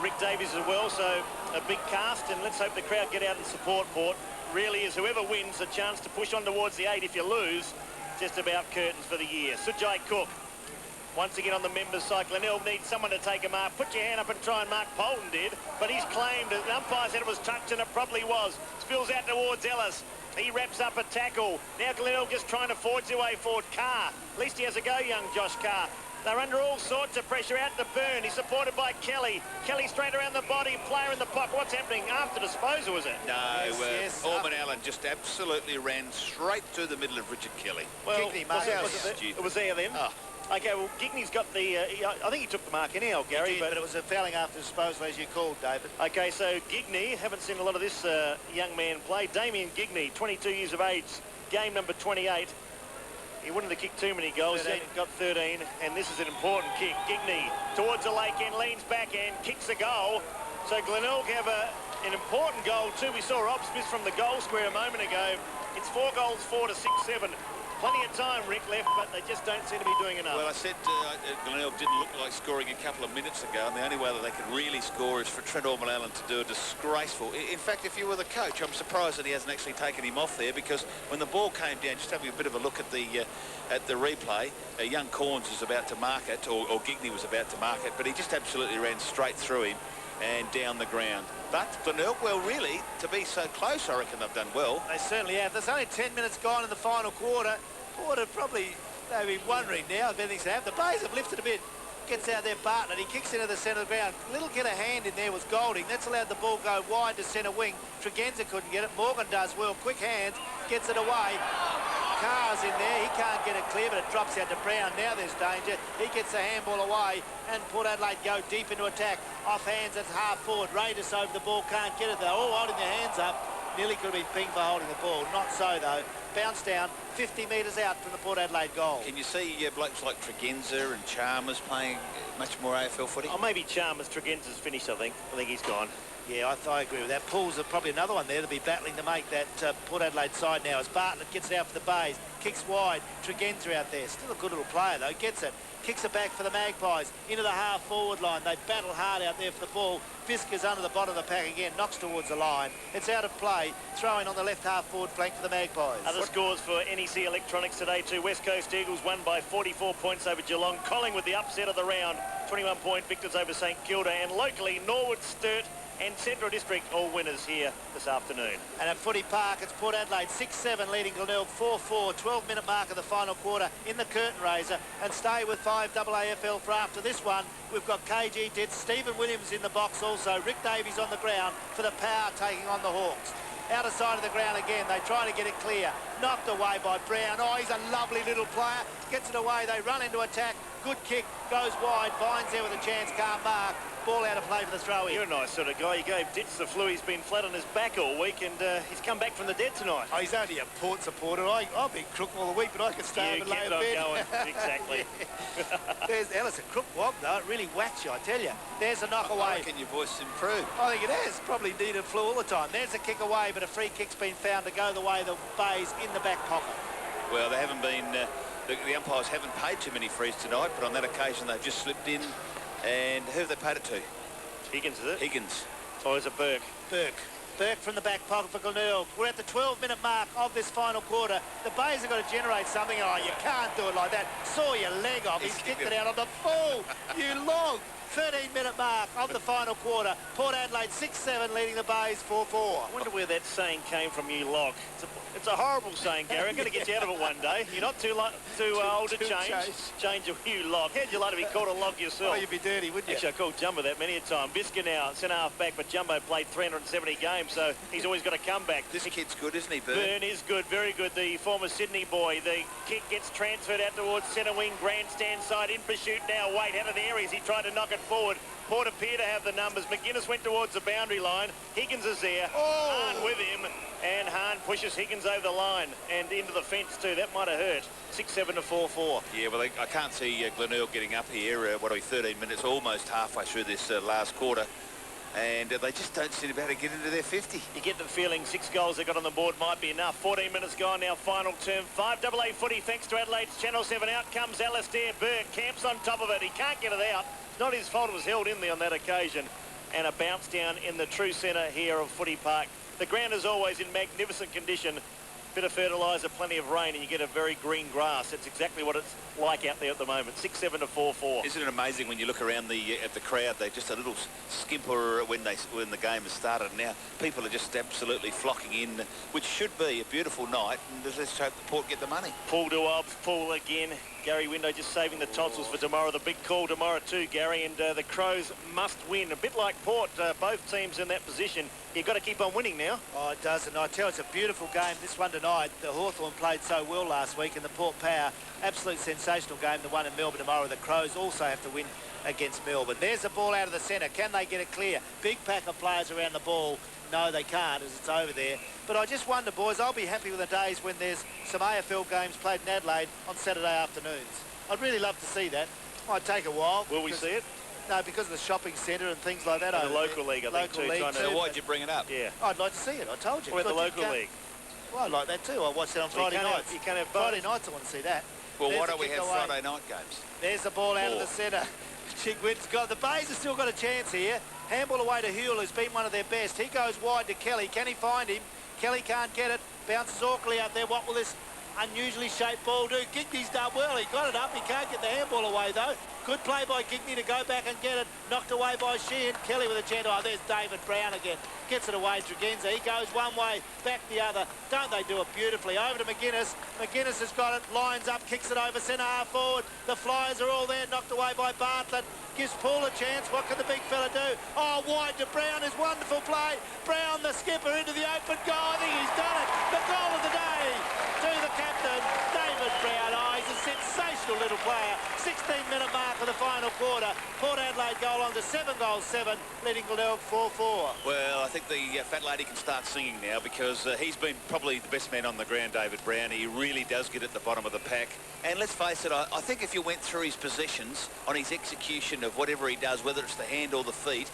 Rick Davies as well. So a big cast, and let's hope the crowd get out and support Port. Really is whoever wins a chance to push on towards the 8. If you lose, just about curtains for the year. Sujai Cook. Once again on the members' side, Glenelg needs someone to take a mark. Put your hand up and try and mark. Polton did, but he's claimed it. The umpire said it was touched, and it probably was. Spills out towards Ellis. He wraps up a tackle. Now Glenelg just trying to forge their way forward. Carr. At least he has a go, young Josh Carr. They're under all sorts of pressure. Out to Byrne. He's supported by Kelly. Kelly straight around the body. Player in the pocket. What's happening? After disposal, was it? No, Yes. Orman Allen just absolutely ran straight through the middle of Richard Kelly. Well, Gigney, mate. it was there then. Oh. Okay, well, Gigney's got the... I think he took the mark anyhow, Gary. But it was a fouling after disposal, as you called, David. Okay, so Gigney, haven't seen a lot of this young man play. Damien Gigney, 22 years of age, game number 28. He wouldn't have kicked too many goals. 13. He got 13, and this is an important kick. Gigney towards the lake end, leans back end, kicks a goal. So Glenelg have an important goal too. We saw Rob Smith from the goal square a moment ago. It's 4 goals, 4 to 6-7. Plenty of time, Rick, left, but they just don't seem to be doing enough. Well, I said Glenelg didn't look like scoring a couple of minutes ago, and the only way that they can really score is for Trent Orman Allen to do a disgraceful... In fact, if you were the coach, I'm surprised that he hasn't actually taken him off there, because when the ball came down, just having a bit of a look at the replay, young Corns was about to mark it, or Gigney was about to mark it, but he just absolutely ran straight through him and down the ground. But Glenelg, well, really, to be so close, I reckon they've done well. They certainly have. There's only 10 minutes gone in the final quarter. Port have probably, they've been wondering now if anything's happened. The Bays have lifted a bit. Gets out there Bartlett. He kicks into the centre of the ground. Little get a hand in there was Golding. That's allowed the ball go wide to centre wing. Tregenza couldn't get it. Morgan does well. Quick hands. Gets it away. Carr's in there. He can't get it clear, but it drops out to Brown. Now there's danger. He gets the handball away, and Port Adelaide go deep into attack. Off hands, it's half forward. Raiders over the ball. Can't get it. They're all holding their hands up. Nearly could have been pinged for holding the ball. Not so, though. Bounce down 50 metres out from the Port Adelaide goal. Can you see blokes like Tregenza and Chalmers playing much more AFL footy? Oh, maybe Chalmers. Tregenza's finished, I think. I think he's gone. Yeah, I agree with that. Pools are probably another one there to be battling to make that Port Adelaide side now as Bartlett gets it out for the Bays. Kicks wide. Tregenza out there. Still a good little player, though. Gets it. Kicks it back for the Magpies. Into the half-forward line. They battle hard out there for the ball. Visca's under the bottom of the pack again. Knocks towards the line. It's out of play. Throwing on the left half-forward flank for the Magpies. Other scores for NEC Electronics today too. West Coast Eagles won by 44 points over Geelong. Collingwood the upset of the round. 21-point victors over St Kilda. And locally, Norwood Sturt and Central District all winners here this afternoon. And at Footy Park, it's Port Adelaide 6-7 leading Glenelg 4-4. 12-minute mark of the final quarter in the curtain raiser. And stay with 5 AAFL for after this one. We've got KG Ditz, Stephen Williams in the box also. Rick Davies on the ground for the Power taking on the Hawks. Outer side of the ground again, they try to get it clear. Knocked away by Brown. Oh, he's a lovely little player. Gets it away, they run into attack. Good kick, goes wide. Vines there with a chance, can't mark. Ball out of play for the throw-in. You're a nice sort of guy. You gave Ditz the flu. He's been flat on his back all week, and he's come back from the dead tonight. Oh, he's only a Port supporter. I've been crook all the week, but I can stay up and lay in bed. Going. Exactly. There's Ellis, a crook wob, though. It really whacks you, I tell you. There's a knock away. I reckon your voice improved. I think it has. Probably needed flu all the time. There's a kick away, but a free kick's been found to go the way of the Bays in the back pocket. Well, they haven't been... the umpires haven't paid too many frees tonight, but on that occasion they've just slipped in. And who have they paid it to? Higgins, is it? Higgins. Or is it Burke? Burke from the back pocket for Glenelg. We're at the 12-minute mark of this final quarter. The Bays have got to generate something. Oh, you can't do it like that. Saw your leg off. He's kicked it out on the full. You log. 13-minute mark of the final quarter. Port Adelaide 6-7 leading the Bays 4-4. I wonder where that saying came from, you log. It's a horrible saying, Gary. I'm going to get you out of it one day. You're not too old to change your you log. How'd you like to be called a log yourself? Oh, you'd be dirty, wouldn't you? Actually, I called Jumbo that many a time. Bisca now, centre-half back, but Jumbo played 370 games, so he's always got a comeback. This kid's good, isn't he, Byrne? Byrne is good, very good. The former Sydney boy. The kick gets transferred out towards centre wing, grandstand side, in pursuit now. Wait, out of the areas, he tried to knock it forward. Port appear to have the numbers. McGuinness went towards the boundary line. Higgins is there. Oh. Hahn with him. And Hahn pushes Higgins over the line and into the fence too. That might have hurt. 6-7 to 4-4. Yeah, well, I can't see Glenelg getting up here. 13 minutes, almost halfway through this last quarter. And they just don't seem to be able to get into their 50. You get the feeling 6 goals they got on the board might be enough. 14 minutes gone now, final term. 5 AA footy thanks to Adelaide's Channel 7. Out comes Alistair Burke. Camps on top of it. He can't get it out. It's not his fault. It was held in there on that occasion. And a bounce down in the true centre here of Footy Park. The ground is always in magnificent condition. Bit of fertiliser, plenty of rain, and you get a very green grass. That's exactly what it's like out there at the moment. 6-7 to 4-4. Isn't it amazing when you look around at the crowd? They're just a little skimper when the game has started. Now people are just absolutely flocking in, which should be a beautiful night. And let's hope the Port get the money. Paul Duob's Paul again. Gary Window just saving the tonsils for tomorrow. The big call tomorrow too, Gary, and the Crows must win. A bit like Port, both teams in that position. You've got to keep on winning now. Oh, it does, and I tell you, it's a beautiful game, this one tonight. The Hawthorn played so well last week, and the Port Power, absolute sensational game, the one in Melbourne tomorrow. The Crows also have to win against Melbourne. There's the ball out of the centre. Can they get it clear? Big pack of players around the ball. No, they can't, as it's over there. But I just wonder, boys, I'll be happy with the days when there's some AFL games played in Adelaide on Saturday afternoons. I'd really love to see that. Might take a while. Will we see it? No, because of the shopping centre and things like that. And the local league, I think, too. So why'd you bring it up? Yeah. I'd like to see it, I told you. Or the local league. Well, I'd like that too. I watch it on Friday nights. You can't have both. Friday nights I want to see that. Well, There's why don't we have away. Friday night games? There's the ball out of the centre. Chigwin's got the Bays have still got a chance here. Handball away to Huell, who's been one of their best. He goes wide to Kelly. Can he find him? Kelly can't get it. Bounces awkwardly out there. What will this unusually shaped ball do? Gigne's done well. He got it up. He can't get the handball away though. Good play by Gigney to go back and get it. Knocked away by Sheehan. Kelly with a chance. Oh, there's David Brown again. Gets it away. Dragenza. He goes one way, back the other. Don't they do it beautifully? Over to McGuinness. McGuinness has got it. Lines up. Kicks it over centre half forward. The Flyers are all there. Knocked away by Bartlett. Gives Paul a chance. What can the big fella do? Oh, wide to Brown is wonderful play. Brown, the skipper, into the open goal. I think he's done it. The goal of the day to the captain, David Brown. Oh, he's a sensational little player. 16-minute mark of the final quarter. Port Adelaide goal on to 7-7, leading Glenelg 4-4. Well, I think the fat lady can start singing now because he's been probably the best man on the ground, David Brown. He really does get at the bottom of the pack. And let's face it, I think if you went through his possessions on his execution of whatever he does, whether it's the hand or the feet,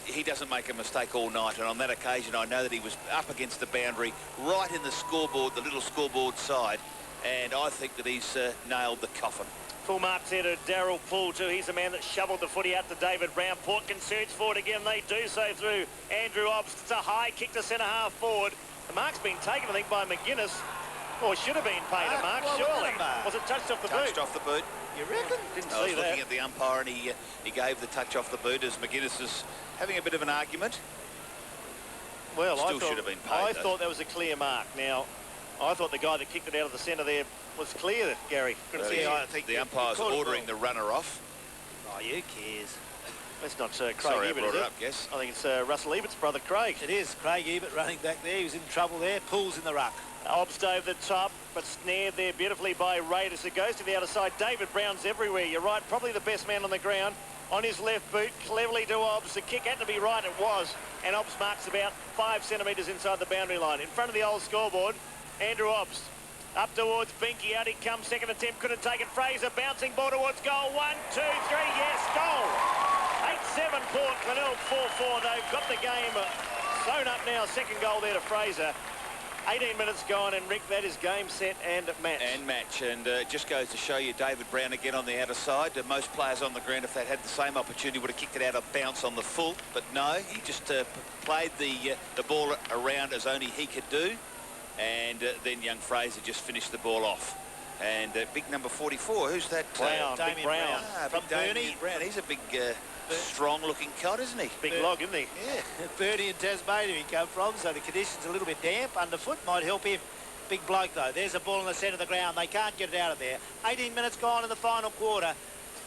he doesn't make a mistake all night. And on that occasion, I know that he was up against the boundary, right in the scoreboard, the little scoreboard side. And I think that he's nailed the coffin. Full marks here to Darryl Poole too. He's the man that shoveled the footy out to David Brown. Port can search for it again. They do so through Andrew Obst. It's a high kick to centre half forward. The mark's been taken, I think, by McGuinness. Or should have been paid a mark, surely. Was it touched off the boot? Touched off the boot. You reckon? Didn't I was see that. looking at the umpire and he gave the touch off the boot as McGuinness is having a bit of an argument. Well, Still should have been paid. I thought that was a clear mark. Now, I thought the guy that kicked it out of the centre there was clear, Gary. Couldn't see. I think the umpire's ordering the runner off. Oh, who cares? That's not Craig Sorry, Ebert, I brought is it it? up, yes. I think it's Russell Ebert's brother, Craig. It is. Craig Ebert running back there. He was in trouble there. Pulls in the ruck. Obst over the top, but snared there beautifully by Raiders. It goes to the outer side. David Brown's everywhere. You're right, probably the best man on the ground. On his left boot, cleverly to Obst. The kick had to be right, it was. And Obst marks about 5 centimetres inside the boundary line. In front of the old scoreboard, Andrew Obst. Up towards Binky, out he comes, second attempt, couldn't take it. Fraser, bouncing ball towards goal. 1, 2, 3, yes, goal. 8-7 Port, Glenelg 4-4. They've got the game sewn up now. Second goal there to Fraser. 18 minutes gone, and Rick, that is game, set, and match. And it just goes to show you David Brown again on the outer side. Most players on the ground, if they'd had the same opportunity, would have kicked it out of bounce on the full. But no, he just played the ball around as only he could do. And then young Fraser just finished the ball off. And big number 44, who's that? Brown, Damien Brown. From Damien Brown. He's a big, strong-looking cut, isn't he? Big log, isn't he? Yeah. Bernie in Tasmania he come from, so the conditions a little bit damp. Underfoot might help him. Big bloke, though. There's a ball in the centre of the ground. They can't get it out of there. 18 minutes gone in the final quarter.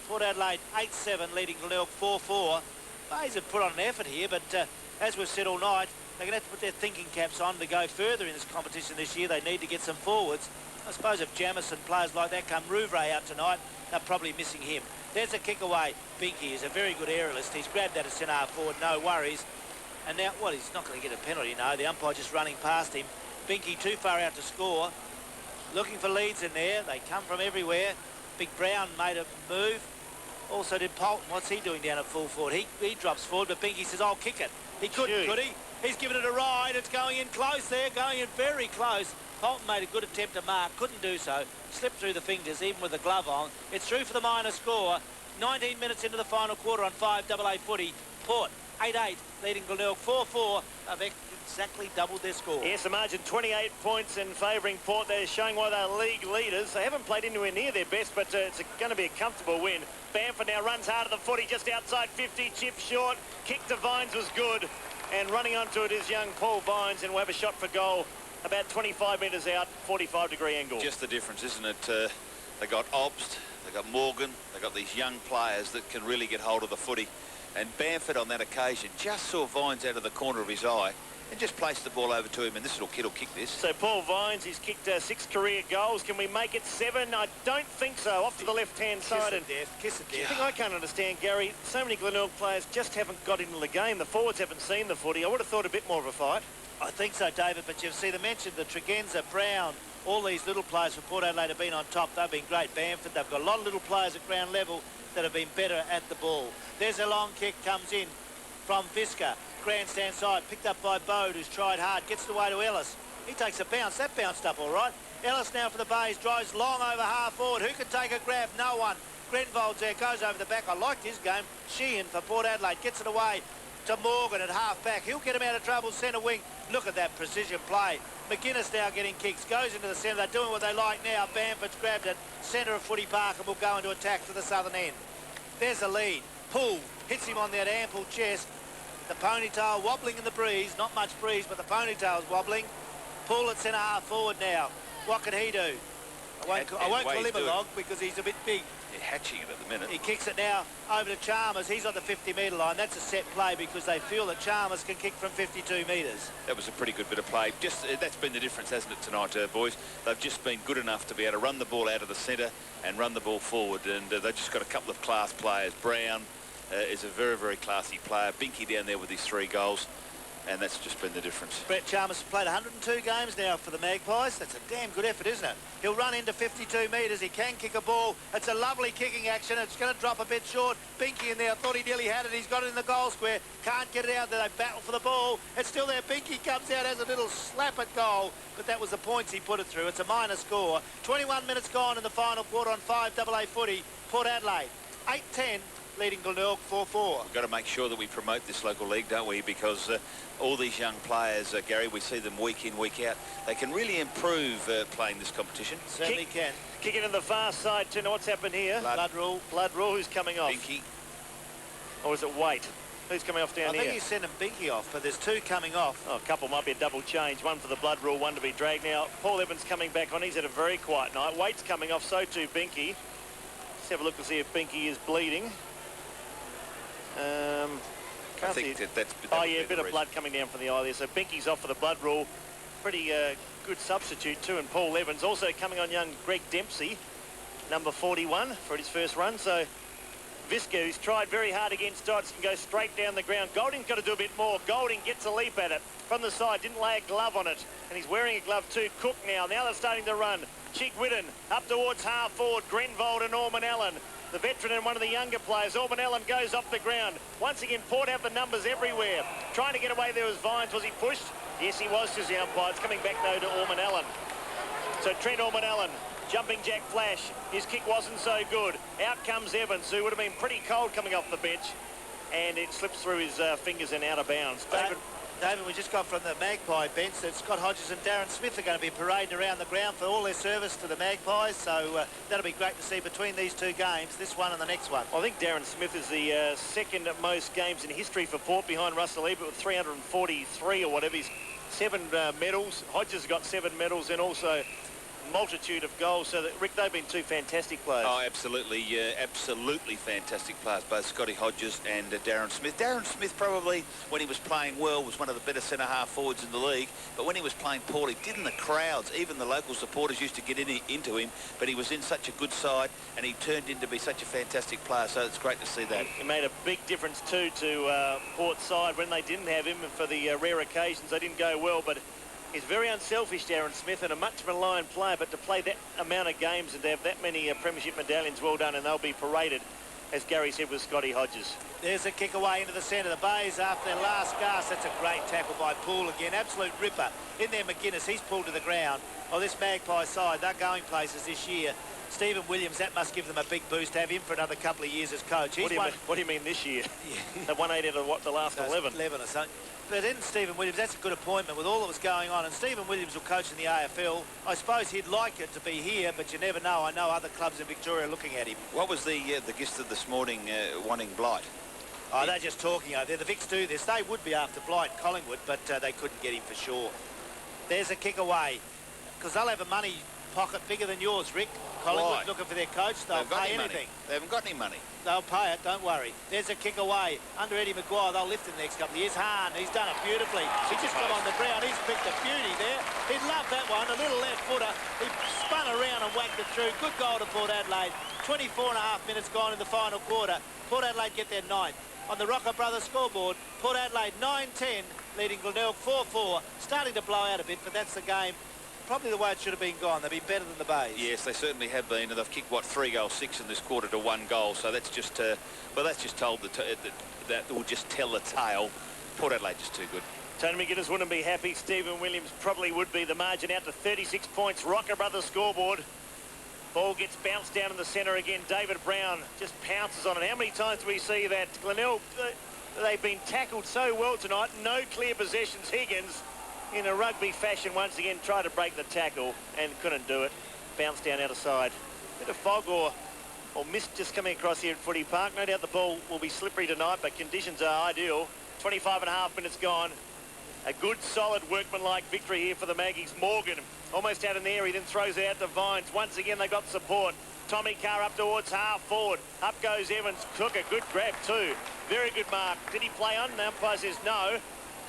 Port Adelaide 8-7, leading Glenelg 4-4. Bays have put on an effort here, but as we've said all night, they're going to have to put their thinking caps on to go further in this competition this year. They need to get some forwards. I suppose if Jamison players like that come Rouvray out tonight, they're probably missing him. There's a kick away. Binky is a very good aerialist. He's grabbed that at centre forward, no worries. And now, well, he's not going to get a penalty, no. The umpire just running past him. Binky too far out to score. Looking for leads in there. They come from everywhere. Big Brown made a move. Also did Polton. What's he doing down at full forward? He drops forward, but Binky says, I'll kick it. He couldn't, could he? He's given it a ride. It's going in close there, going in very close. Polton made a good attempt to mark, couldn't do so. Slipped through the fingers, even with the glove on. It's through for the minor score. 19 minutes into the final quarter on 5AA footy. Port 8-8, leading Glenelg 4-4. They've exactly doubled their score. Yes, the margin 28 points in favouring Port. They're showing why they're league leaders. They haven't played anywhere near their best, but it's going to be a comfortable win. Bamford now runs hard at the footy, just outside 50, chip short. Kick to Vines was good. And running onto it is young Paul Vines, and we'll have a shot for goal about 25 metres out, 45-degree angle. Just the difference, isn't it? They got Obst, they got Morgan, they got these young players that can really get hold of the footy. And Bamford on that occasion just saw Vines out of the corner of his eye and just placed the ball over to him, and this little kid will kick this. So Paul Vines, he's kicked 6 career goals. Can we make it 7? I don't think so. Off to the left-hand side. Kiss it, The thing I can't understand, Gary, so many Glenelg players just haven't got into the game. The forwards haven't seen the footy. I would have thought a bit more of a fight. I think so, David, but you see the mention, the Tregenza, Brown, all these little players for Port Adelaide have been on top. They've been great. Bamford, they've got a lot of little players at ground level that have been better at the ball. There's a long kick, comes in from Visca. Grandstand side, picked up by Bode, who's tried hard, gets the way to Ellis. He takes a bounce. That bounced up all right. Ellis now for the Bays, drives long over half forward. Who can take a grab? No one. Grenvold's there, goes over the back. I liked his game. Sheehan for Port Adelaide gets it away to Morgan at half back. He'll get him out of trouble, centre wing. Look at that precision play. McGuinness now getting kicks, goes into the centre. They're doing what they like now. Bamford's grabbed it, centre of footy park, and will go into attack to the southern end. There's a lead. Pull, hits him on that ample chest. The ponytail wobbling in the breeze. Not much breeze, but the ponytail's wobbling. Pull at centre half forward now. What can he do? I won't call him a log because he's a bit big. They're hatching it at the minute. He kicks it now over to Chalmers. He's on the 50-metre line. That's a set play because they feel that Chalmers can kick from 52 metres. That was a pretty good bit of play. Just that's been the difference, hasn't it, tonight, boys? They've just been good enough to be able to run the ball out of the centre and run the ball forward, and they've just got a couple of class players. Brown is a very, very classy player. Binky down there with his 3 goals. And that's just been the difference. Brett Chalmers has played 102 games now for the Magpies. That's a damn good effort, isn't it? He'll run into 52 metres. He can kick a ball. It's a lovely kicking action. It's going to drop a bit short. Binky in there. I thought he nearly had it. He's got it in the goal square. Can't get it out there. They battle for the ball. It's still there. Binky comes out, has a little slap at goal. But that was the points he put it through. It's a minor score. 21 minutes gone in the final quarter on 5AA footy. Port Adelaide 8-10. leading Glenelg 4-4. We've got to make sure that we promote this local league, don't we? Because all these young players, Gary, we see them week in, week out. They can really improve playing this competition. Certainly can. Kick it in the far side, too. Now, what's happened here? Blood rule. Blood rule. Who's coming off? Binky. Or is it Waite? Who's coming off down here? I think he's sending Binky off, but there's two coming off. Oh, a couple might be a double change. One for the blood rule, one to be dragged. Now, Paul Evans coming back on. He's had a very quiet night. Waite's coming off, so too Binky. Let's have a look to see if Binky is bleeding. I think that's oh, yeah, a bit of blood coming down from the eye there. So Binky's off for the blood rule. Pretty good substitute too. And Paul Evans also coming on young Greg Dempsey, number 41 for his first run. So Visca, who's tried very hard against Dodds, can go straight down the ground. Golding's got to do a bit more. Golding gets a leap at it from the side, didn't lay a glove on it, and he's wearing a glove too. Cook now they're starting to run. Chick Whitten up towards half forward. Grenvold and Orman Allen, the veteran and one of the younger players. Orman Allen goes off the ground. Once again, Port have the numbers everywhere. Trying to get away there was Vines. Was he pushed? Yes, he was, says the umpire. It's coming back, though, to Orman Allen. So Trent Orman Allen. Jumping jack flash. His kick wasn't so good. Out comes Evans, who would have been pretty cold coming off the bench. And it slips through his fingers and out of bounds. David, we just got from the Magpie bench that Scott Hodges and Darren Smith are going to be parading around the ground for all their service to the Magpies. So that'll be great to see between these two games, this one and the next one. I think Darren Smith is the second most games in history for Port behind Russell Ebert with 343 or whatever. He's 7 medals. Hodges got 7 medals and also multitude of goals. So that, Rick, they've been two fantastic players. Oh, absolutely, absolutely fantastic players, both Scotty Hodges and Darren Smith. Darren Smith probably, when he was playing well, was one of the better centre-half forwards in the league, but when he was playing poorly, didn't the crowds, even the local supporters used to get into him, but he was in such a good side, and he turned into be such a fantastic player, so it's great to see that. He made a big difference, too, to Port's side when they didn't have him, and for the rare occasions they didn't go well, but he's very unselfish, Darren Smith, and a much maligned player, but to play that amount of games and to have that many premiership medallions, well done, and they'll be paraded, as Gary said, with Scotty Hodges. There's a kick away into the centre. The Bays after their last gasp. That's a great tackle by Poole again. Absolute ripper. In there, McGuinness, he's pulled to the ground. Oh, this Magpie side, they're going places this year. Stephen Williams, that must give them a big boost to have him for another couple of years as coach. What do you mean this year? Yeah. They won 8 out of, what, the last 11? 11 or something. But then Stephen Williams, that's a good appointment with all that was going on. And Stephen Williams will coach in the AFL. I suppose he'd like it to be here, but you never know. I know other clubs in Victoria are looking at him. What was the gist of this morning wanting Blight? Oh, they're just talking over there. The Vics do this. They would be after Blight and Collingwood, but they couldn't get him for sure. There's a kick away, because they'll have a money pocket bigger than yours, Rick. Collingwood looking for their coach. They'll pay anything. They haven't got any money. They'll pay it, don't worry. There's a kick away. Under Eddie Maguire, they'll lift in the next couple of years. Hahn, he's done it beautifully. He just got on the ground. He's picked a beauty there. He'd love that one. A little left footer. He spun around and whacked it through. Good goal to Port Adelaide. 24 and a half minutes gone in the final quarter. Port Adelaide get their 9th. On the Rocker Brothers scoreboard, Port Adelaide 9-10, leading Glenelg 4-4. Starting to blow out a bit, but that's the game. Probably the way it should have been gone. They've been better than the Bays. Yes, they certainly have been, and they've kicked, what, 3 goals, 6 in this quarter to 1 goal. So that's just, well, that's just told that will just tell the tale. Port Adelaide just too good. Tony McGuinness wouldn't be happy. Stephen Williams probably would be. The margin out to 36 points. Rocker Brothers scoreboard. Ball gets bounced down in the centre again. David Brown just pounces on it. How many times do we see that? Glenelg, they've been tackled so well tonight. No clear possessions. Higgins, in a rugby fashion, once again tried to break the tackle and couldn't do it. Bounced down out of side. Bit of fog or mist just coming across here at Footy Park. No doubt the ball will be slippery tonight, but conditions are ideal. 25 and a half minutes gone. A good, solid, workmanlike victory here for the Maggies. Morgan almost out in the air. He then throws it out to Vines. Once again, they got support. Tommy Carr up towards half forward. Up goes Evans. Cook, a good grab too. Very good mark. Did he play on? The umpire says no.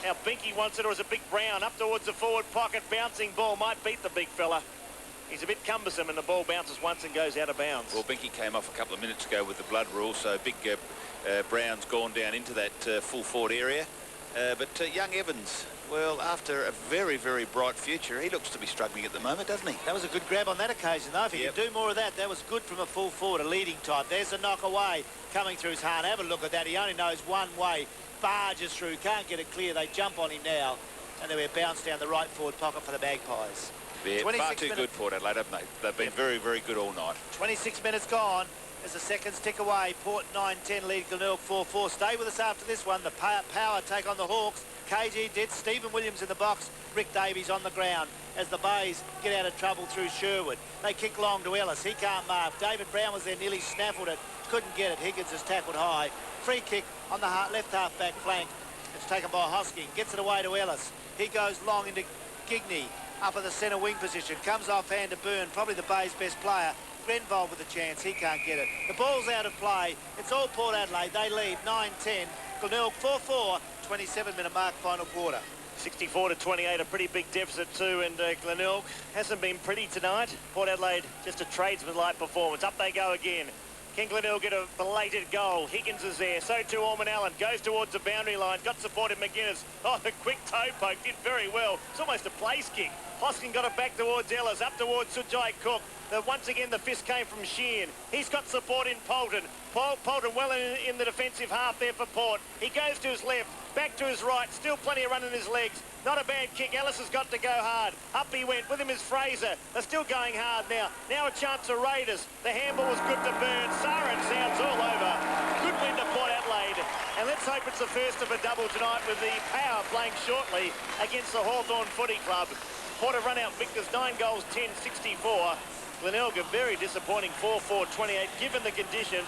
Now Binky wants it, or is it Big Brown? Up towards the forward pocket. Bouncing ball. Might beat the big fella. He's a bit cumbersome, and the ball bounces once and goes out of bounds. Well, Binky came off a couple of minutes ago with the blood rule, so Big Brown's gone down into that full forward area. But young Evans, well, after a very, very bright future, he looks to be struggling at the moment, doesn't he? That was a good grab on that occasion, though. If he could do more of that, that was good from a full forward, a leading type. There's a knock away coming through his hand. Have a look at that. He only knows one way. Barges through. Can't get it clear. They jump on him now. And then we're bounced down the right forward pocket for the Magpies. Yeah, far too good, Port Adelaide, haven't they? They've been very, very good all night. 26 minutes gone. as the seconds tick away. Port 9-10 lead Glenelg 4-4. Stay with us after this one. The Power take on the Hawks. KG did. Stephen Williams in the box. Rick Davies on the ground as the Bays get out of trouble through Sherwood. They kick long to Ellis. He can't mark. David Brown was there, nearly snaffled it. Couldn't get it. Higgins has tackled high. Free kick on the left half-back flank. It's taken by Hosking. Gets it away to Ellis. He goes long into Gigney. Up at the centre wing position. Comes off hand to Byrne. Probably the Bays' best player. Grenville with a chance. He can't get it. The ball's out of play. It's all Port Adelaide. They lead 9-10. Glenelg 4-4. 27-minute mark, final quarter. 64-28, a pretty big deficit too, and Glenelg hasn't been pretty tonight. Port Adelaide, just a tradesman-like performance. Up they go again. Can Glenelg get a belated goal? Higgins is there, so too Orman Allen. Goes towards the boundary line, got support in McGuinness. Oh, the quick toe poke, did very well. It's almost a place kick. Hoskin got it back towards Ellis, up towards Sujai Cook. Once again, the fist came from Sheehan. He's got support in Polton. Polton well in the defensive half there for Port. He goes to his left, back to his right. Still plenty of run in his legs. Not a bad kick. Ellis has got to go hard. Up he went. With him is Fraser. They're still going hard now. Now a chance for Raiders. The handball was good to Burn. Siren sounds all over. Good win to Port Adelaide. And let's hope it's the first of a double tonight with the Power playing shortly against the Hawthorn Footy Club. Port have run out victors 9 goals, 10-64. Glenelg a very disappointing 4-4-28 given the conditions.